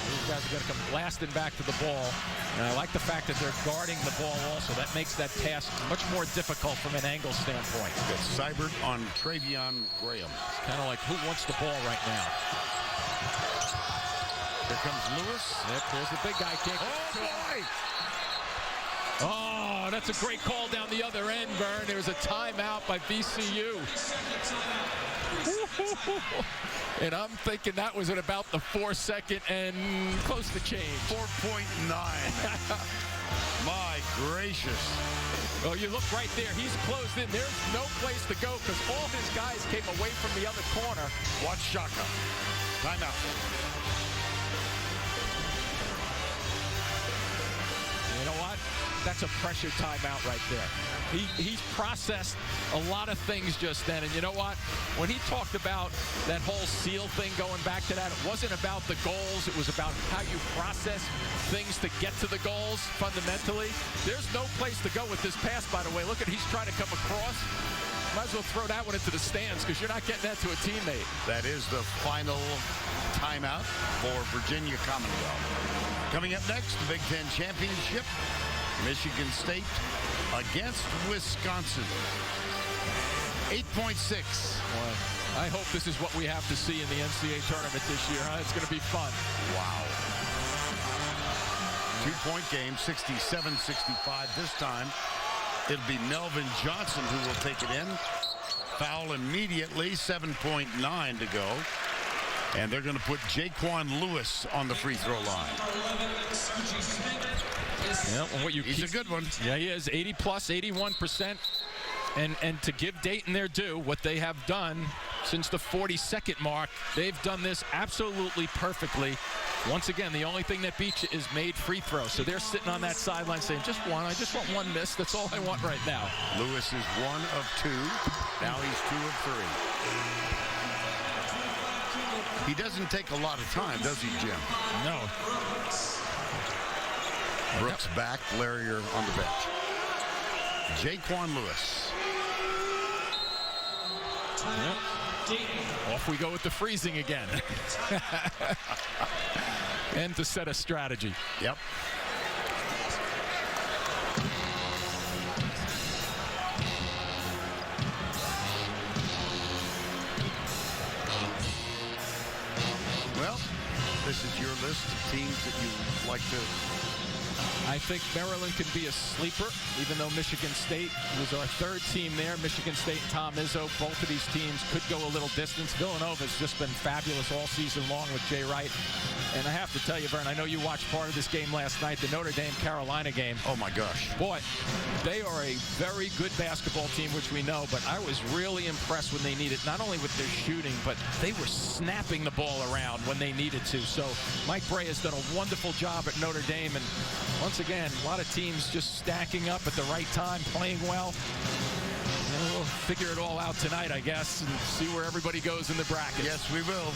These guys are going to come blasting back to the ball. And I like the fact that they're guarding the ball also. That makes that task much more difficult from an angle standpoint. Got Seibert on Treveon Graham. It's kind of like who wants the ball right now. Here comes Lewis. Yep, there's the big guy kick. Oh, boy! Oh, that's a great call down the other end, Vern. There was a timeout by VCU. And I'm thinking that was at about the 4-second and close to change. 4.9. My gracious. Oh, you look right there. He's closed in. There's no place to go because all his guys came away from the other corner. Watch Shaka. Timeout. You know what? That's a pressure timeout right there. He's processed a lot of things just then. And you know what? When he talked about that whole SEAL thing, going back to that, it wasn't about the goals. It was about how you process things to get to the goals fundamentally. There's no place to go with this pass, by the way. Look at, he's trying to come across. Might as well throw that one into the stands because you're not getting that to a teammate. That is the final timeout for Virginia Commonwealth. Coming up next, the Big Ten Championship. Michigan State against Wisconsin. 8.6. Boy, I hope this is what we have to see in the NCAA tournament this year. Huh? It's going to be fun. Wow. 2-point game, 67-65 this time. It'll be Melvin Johnson who will take it in. Foul immediately, 7.9 to go. And they're going to put Jaquan Lewis on the free throw line. Yeah, well, He's a good one. Yeah, he is. 80+, 81% And to give Dayton their due, what they have done since the 42nd mark, they've done this absolutely perfectly. Once again, the only thing that beats you is made free throws. So they're sitting on that sideline saying, just one, I just want one miss. That's all I want right now. Lewis is 1 of 2. Now he's 2 of 3. He doesn't take a lot of time, does he, Jim? No. Brooks back, Larrier on the bench. Jaquan Lewis. Yep. Off we go with the freezing again. And to set a strategy. Yep. Well, this is your list of teams that you like to... I think Maryland can be a sleeper, even though Michigan State was our third team there. Michigan State and Tom Izzo, both of these teams could go a little distance. Villanova's just been fabulous all season long with Jay Wright. And I have to tell you, Vern, I know you watched part of this game last night, the Notre Dame-Carolina game. Oh, my gosh. Boy, they are a very good basketball team, which we know, but I was really impressed when they needed, not only with their shooting, but they were snapping the ball around when they needed to. So Mike Bray has done a wonderful job at Notre Dame, and once again, a lot of teams just stacking up at the right time, playing well. And we'll figure it all out tonight, I guess, and see where everybody goes in the bracket. Yes, we will.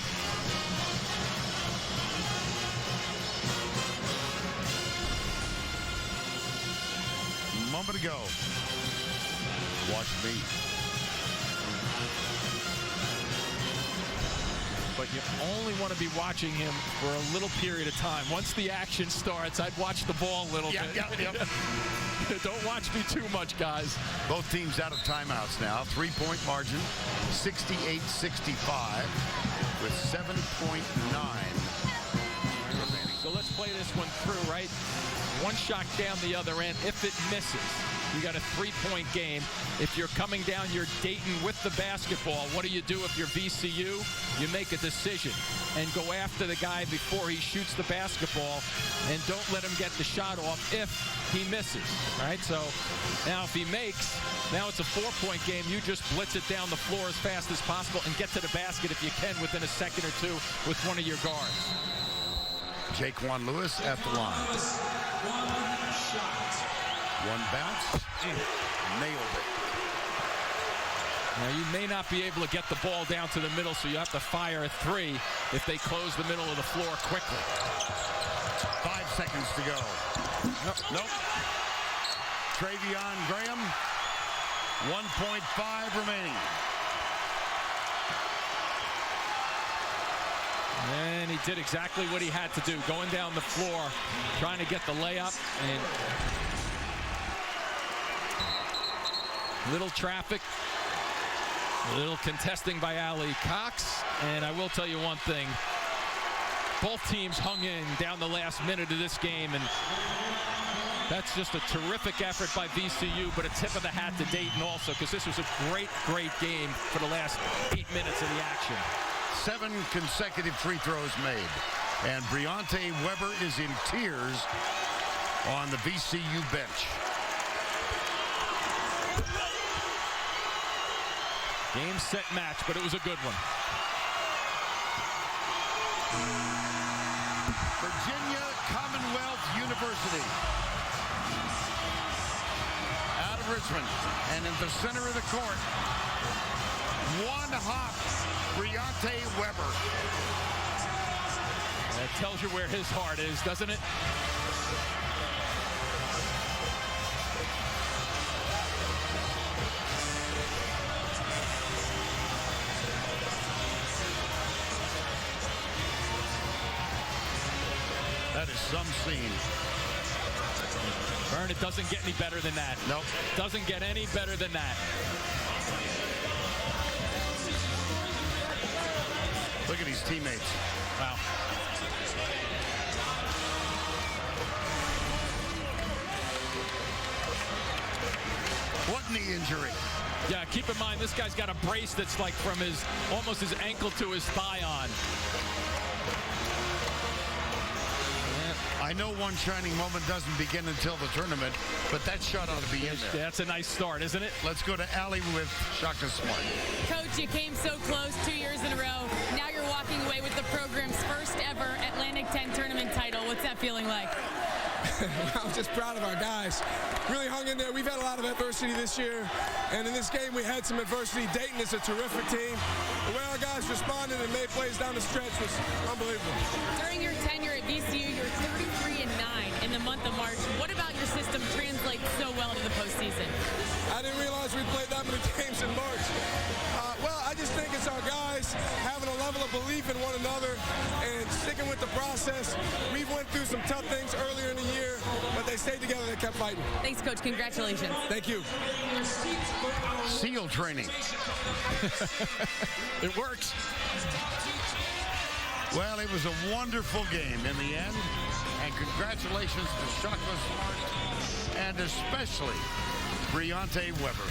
A moment ago. Watch me. But you only want to be watching him for a little period of time. Once the action starts, I'd watch the ball a little bit. Yep. Don't watch me too much, guys. Both teams out of timeouts now. 3-point margin, 68-65 with 7.9 remaining. So let's play this one through, right? One shot down the other end. If it misses, you got a 3-point game. If you're coming down, you're Dayton with the basketball. What do? If you're VCU, you make a decision and go after the guy before he shoots the basketball, and don't let him get the shot off if he misses. All right, so now if he makes, now it's a 4-point game. You just blitz it down the floor as fast as possible and get to the basket if you can within a second or two with one of your guards. Jaquan Lewis at the line. One bounce. Nailed it. Now, you may not be able to get the ball down to the middle, so you have to fire a 3 if they close the middle of the floor quickly. 5 seconds to go. Nope. Treveon Graham, 1.5 remaining. And he did exactly what he had to do, going down the floor, trying to get the layup. And little traffic, a little contesting by Ali Cox. And I will tell you one thing. Both teams hung in down the last minute of this game, and that's just a terrific effort by VCU, but a tip of the hat to Dayton also, because this was a great, great game for the last 8 minutes of the action. 7 consecutive free throws made. And Briante Weber is in tears on the VCU bench. Game, set, match, but it was a good one. Virginia Commonwealth University. Out of Richmond. And in the center of the court, one hop, Briante Weber. That tells you where his heart is, doesn't it? That is some scene. Vern, it doesn't get any better than that. Nope. Doesn't get any better than that. Look at his teammates. Wow. What knee injury? Yeah, keep in mind, this guy's got a brace that's like from his, almost his ankle to his thigh on. I I know one shining moment doesn't begin until the tournament, but that shot ought to be in there. That's a nice start, isn't it? Let's go to Allie with Shaka Smart. Coach, you came so close 2 years in a row. Now you're walking away with the program's first ever Atlantic 10 tournament title. What's that feeling like? I'm just proud of our guys. Really hung in there. We've had a lot of adversity this year, and in this game we had some adversity. Dayton is a terrific team. The way our guys responded and made plays down the stretch was unbelievable. During your tenure at VCU, you're 33-9 in the month of March. What about your system translates so well to the postseason? I didn't realize we played that many games in March. Well, I just think it's our guys having a level of belief in one another and sticking with the process. We went through some tough things earlier in the year, but they stayed together. They kept fighting. Thanks, Coach. Congratulations. Thank you. SEAL training. It works. Well, it was a wonderful game in the end, and congratulations to Shaka Smart and especially Briante Weber.